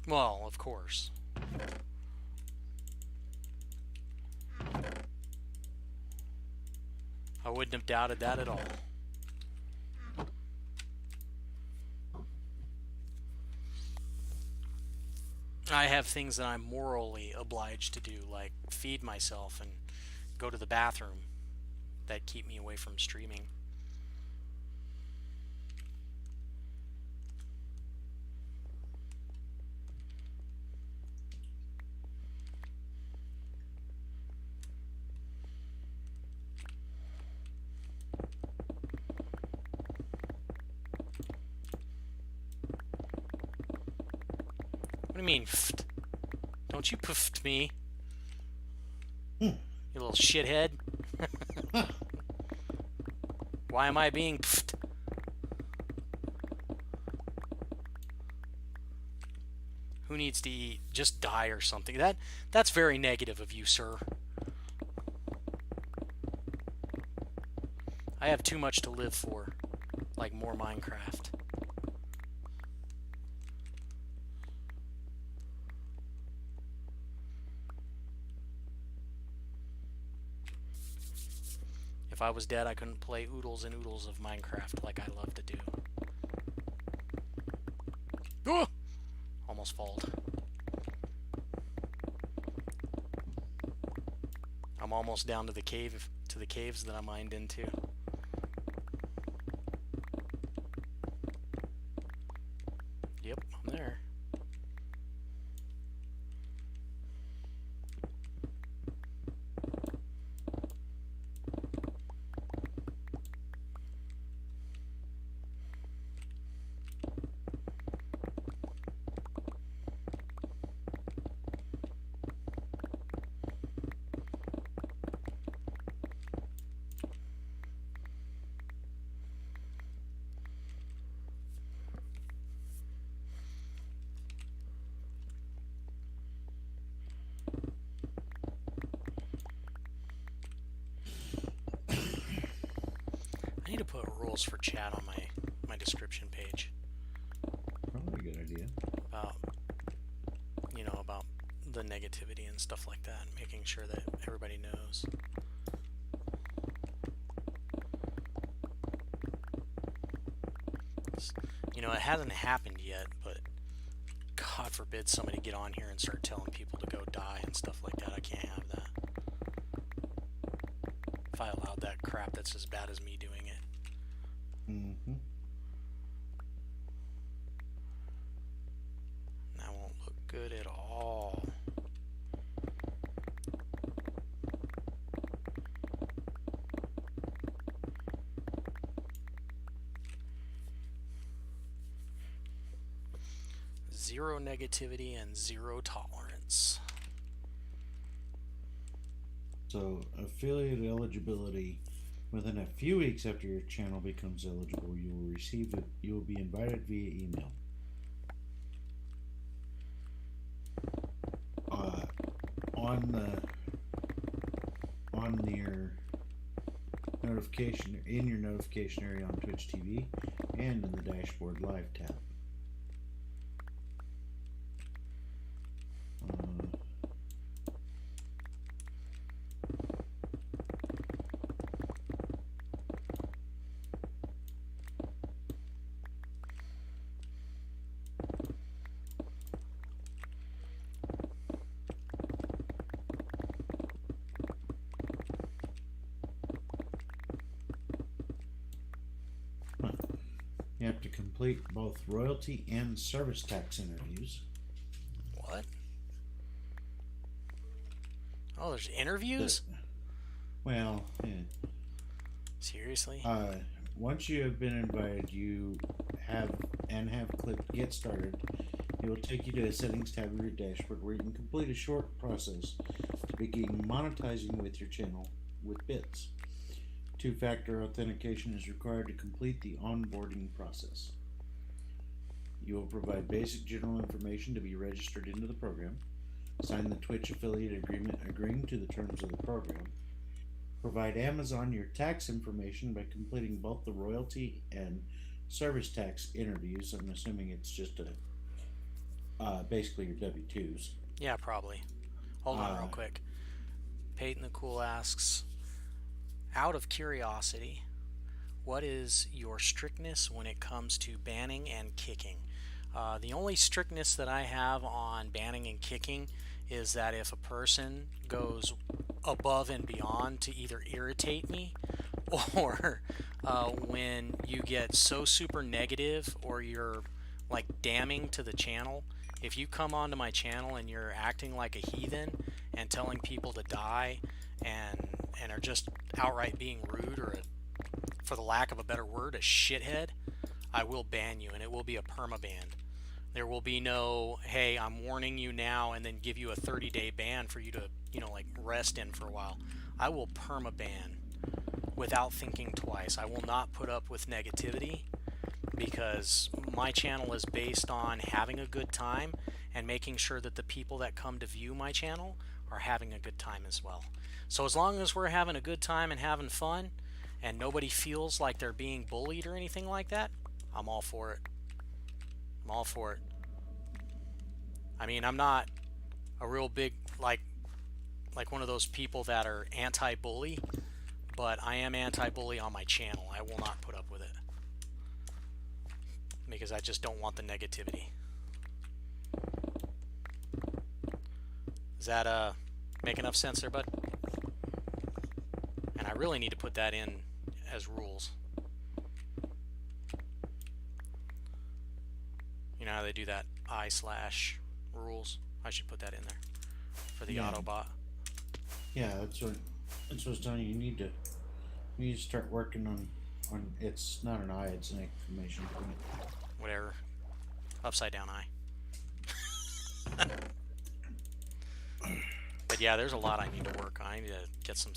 Well, of course. I wouldn't have doubted that at all. I have things that I'm morally obliged to do, like feed myself and go to the bathroom, that keep me away from streaming. What do you mean, pfft? Don't you pfft me, you little shithead. Why am I being pfft? Who needs to eat? Just die or something. That's very negative of you, sir. I have too much to live for, like more Minecraft. If I was dead, I couldn't play oodles and oodles of Minecraft like I love to do. Oh! Almost falled. I'm almost down to the caves that I mined into. Yep, I'm there. I need to put rules for chat on my description page. Probably a good idea. About the negativity and stuff like that, making sure that everybody knows. It hasn't happened yet, but God forbid somebody get on here and start telling people to go die and stuff like that. I can't have that. If I allowed that crap, that's as bad as me doing it. Mm-hmm. That won't look good at all. Zero negativity and zero tolerance. So, affiliate eligibility. Within a few weeks after your channel becomes eligible, you will receive it. You will be invited via email. On your notification, in your notification area on Twitch TV, and in the dashboard live tab. You have to complete both royalty and service tax interviews. What? Oh, there's interviews? Well, yeah. Seriously? Once you have been invited, you have clicked Get Started. It will take you to the Settings tab of your dashboard where you can complete a short process to begin monetizing with your channel with bits. Two-factor authentication is required to complete the onboarding process. You will provide basic general information to be registered into the program, sign the Twitch affiliate agreement agreeing to the terms of the program, provide Amazon your tax information by completing both the royalty and service tax interviews. I'm assuming it's just basically your W-2s. Yeah, probably. Hold on real quick. Peyton the Cool asks, out of curiosity, what is your strictness when it comes to banning and kicking? The only strictness that I have on banning and kicking is that if a person goes above and beyond to either irritate me or when you get so super negative or you're like damning to the channel. If you come onto my channel and you're acting like a heathen and telling people to die and are just outright being rude or, for the lack of a better word, a shithead, I will ban you, and it will be a permaban. There will be no, hey, I'm warning you now, and then give you a 30-day ban for you to, like rest in for a while. I will permaban without thinking twice. I will not put up with negativity because my channel is based on having a good time and making sure that the people that come to view my channel are having a good time as well. So as long as we're having a good time and having fun and nobody feels like they're being bullied or anything like that, I'm all for it. I'm all for it. I mean, I'm not a real big, like one of those people that are anti-bully, but I am anti-bully on my channel. I will not put up with it because I just don't want the negativity. Does that make enough sense there, bud? And I really need to put that in as rules. You know how they do that I/rules? I should put that in there for the Autobot. Yeah, that's what I was telling you. You need to start working on it's not an I, it's an exclamation point. Whatever. Upside down I. But yeah, there's a lot I need to work on. I need to get some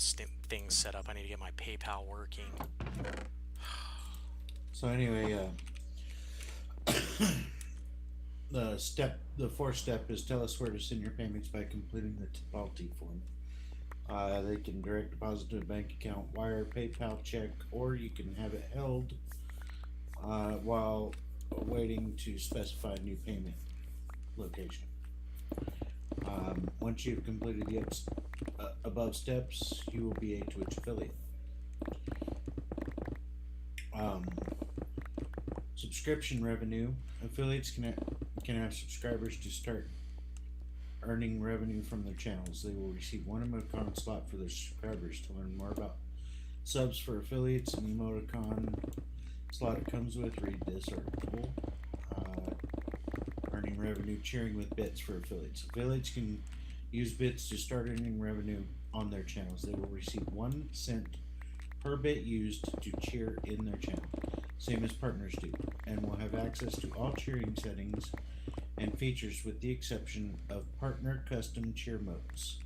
things set up. I need to get my PayPal working. So anyway, the fourth step is tell us where to send your payments by completing the Tipalti form. They can direct deposit to a bank account, wire, PayPal, check, or you can have it held while waiting to specify a new payment location. Once you've completed the above steps, you will be a Twitch affiliate. Subscription revenue. Affiliates can have subscribers to start earning revenue from their channels. They will receive one emoticon slot for their subscribers. To learn more about subs for affiliates and emoticon slot it comes with, read this article. Earning revenue, cheering with bits for affiliates. Affiliates can use bits to start earning revenue on their channels. They will receive 1 cent per bit used to cheer in their channel, same as partners do, and will have access to all cheering settings and features with the exception of partner custom cheer modes.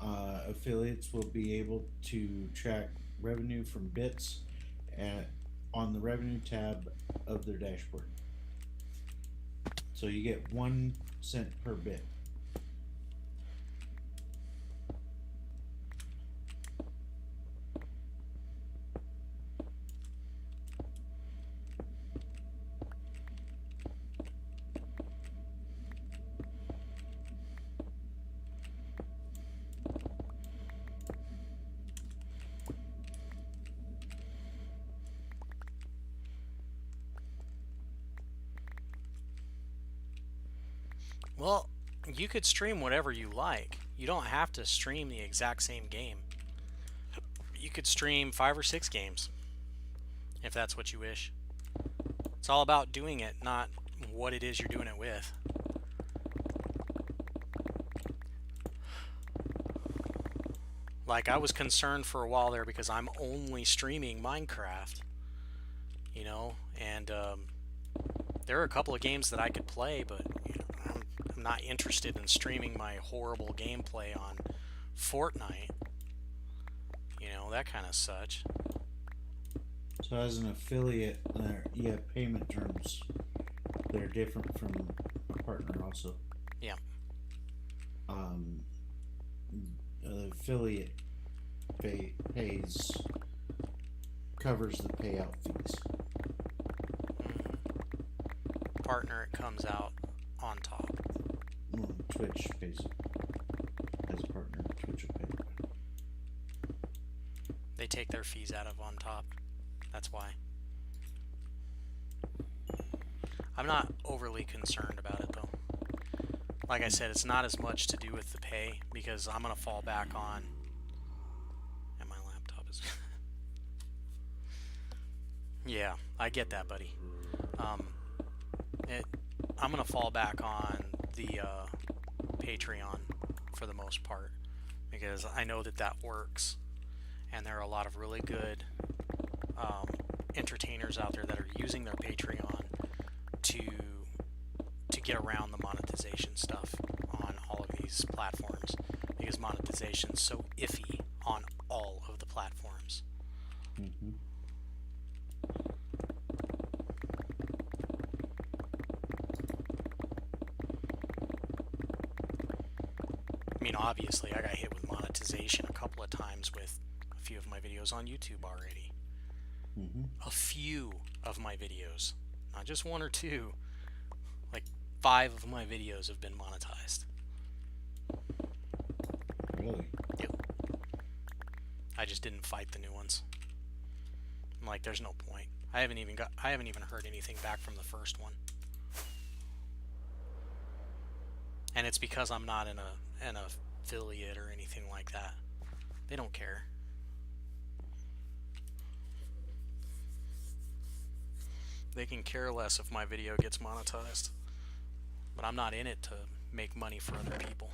Affiliates will be able to track revenue from bits on the revenue tab of their dashboard. So you get 1 cent per bit. Well, you could stream whatever you like. You don't have to stream the exact same game. You could stream 5 or 6 games, if that's what you wish. It's all about doing it, not what it is you're doing it with. Like, I was concerned for a while there because I'm only streaming Minecraft, you know, and there are a couple of games that I could play, but you know, I'm not interested in streaming my horrible gameplay on Fortnite. You know, that kind of such. So as an affiliate, you have payment terms that are different from a partner also. Yeah. The affiliate covers the payout fees. Partner, it comes out on top? Well, Twitch pays as a partner. Twitch will pay. They take their fees out of on top. That's why. I'm not overly concerned about it though. Like I said, it's not as much to do with the pay because I'm gonna fall back on. And my laptop is. Yeah, I get that, buddy. I'm gonna fall back on the Patreon for the most part because I know that that works, and there are a lot of really good entertainers out there that are using their Patreon to get around the monetization stuff on all of these platforms because monetization's so iffy on all of the platforms. Mm-hmm. I mean, obviously, I got hit with monetization a couple of times with a few of my videos on YouTube already. Mm-hmm. A few of my videos, not just one or two. Like 5 of my videos have been monetized. Really? Yep. I just didn't fight the new ones. I'm like, there's no point. I haven't even heard anything back from the first one. And it's because I'm not an affiliate or anything like that. They don't care. They can care less if my video gets monetized. But I'm not in it to make money for other people.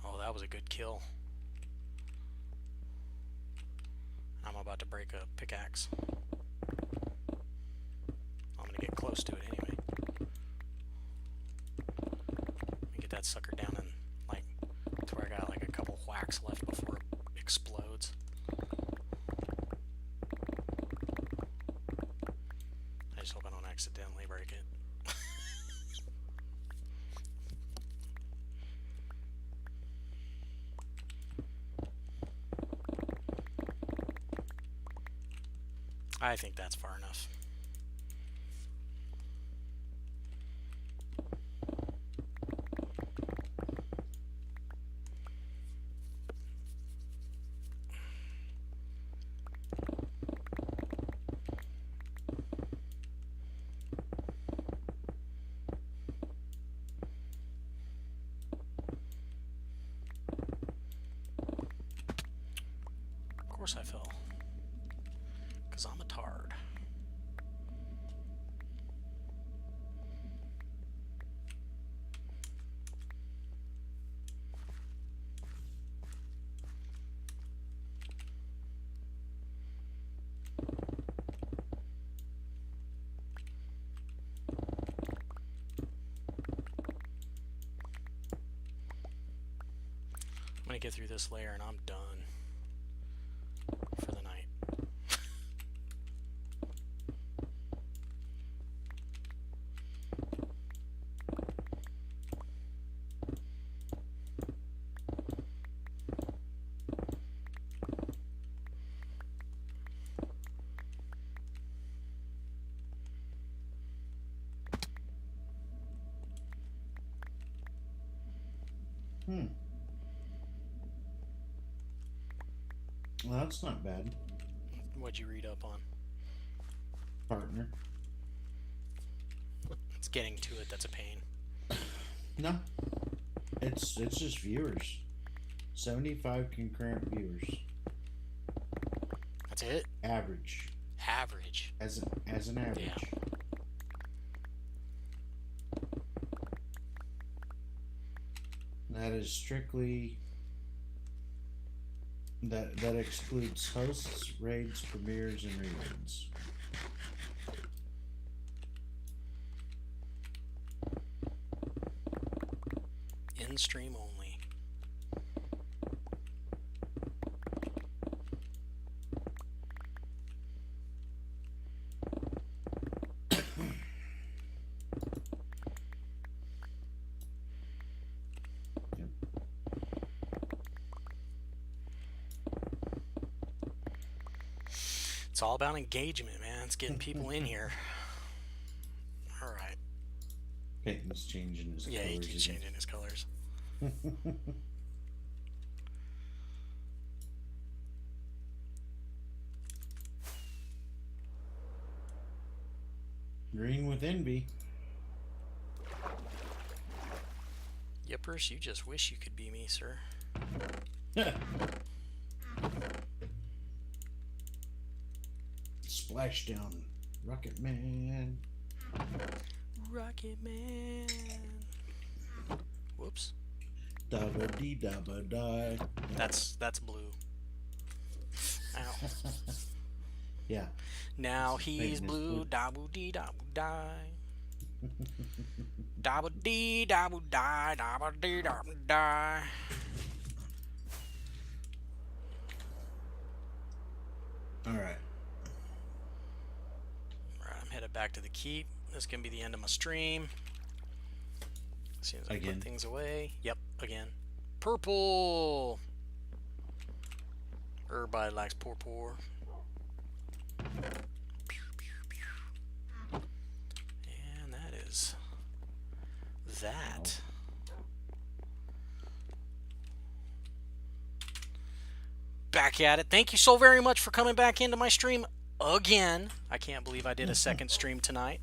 Oh, that was a good kill. I'm about to break a pickaxe. I'm gonna get close to it anyway. Let me get that sucker down and like to where I got like a couple whacks left before it explodes. I just hope I don't accidentally break it. I think that's far enough. Of course I fell. 'Cause I'm a tard. I'm gonna get through this layer and I'm done for the night. Well, that's not bad. What'd you read up on? Partner. It's getting to it that's a pain. No. It's just viewers. 75 concurrent viewers. That's it? Average. Average. As an average. Yeah. That is strictly that excludes hosts, raids, premieres, and reruns. In stream only. It's all about engagement, man. It's getting people in here. All right. Peyton's changing his Yeah, colors. he keeps changing his colors. Green with envy. Yippers, you just wish you could be me, sir. Splashdown. Rocket Man. Rocket Man. Whoops. Dabba dee dabba die. That's blue. Ow. Yeah. Now he's Peyton is blue. blue. Dabble dee dabble die. Dabble dee dabble die. Dabble dee dabble die. All right. Alright, I'm headed back to the keep. This is gonna be the end of my stream. As soon as I Again. put things away. Yep, again. Purple. Everybody likes purple. And that is that. Back at it. Thank you so very much for coming back into my stream again. I can't believe I did a second stream tonight.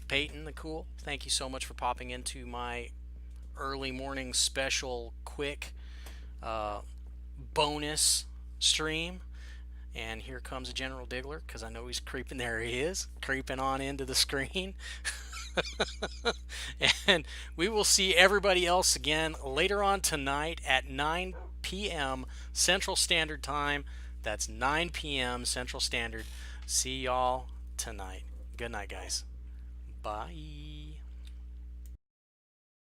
Peyton the Cool, thank you so much for popping into my early morning special quick bonus stream. And here comes a General Diggler, because I know he's creeping. There he is, creeping on into the screen. And we will see everybody else again later on tonight at 9 p.m. Central Standard Time. That's 9 p.m. Central Standard. See y'all tonight. Good night, guys. Bye.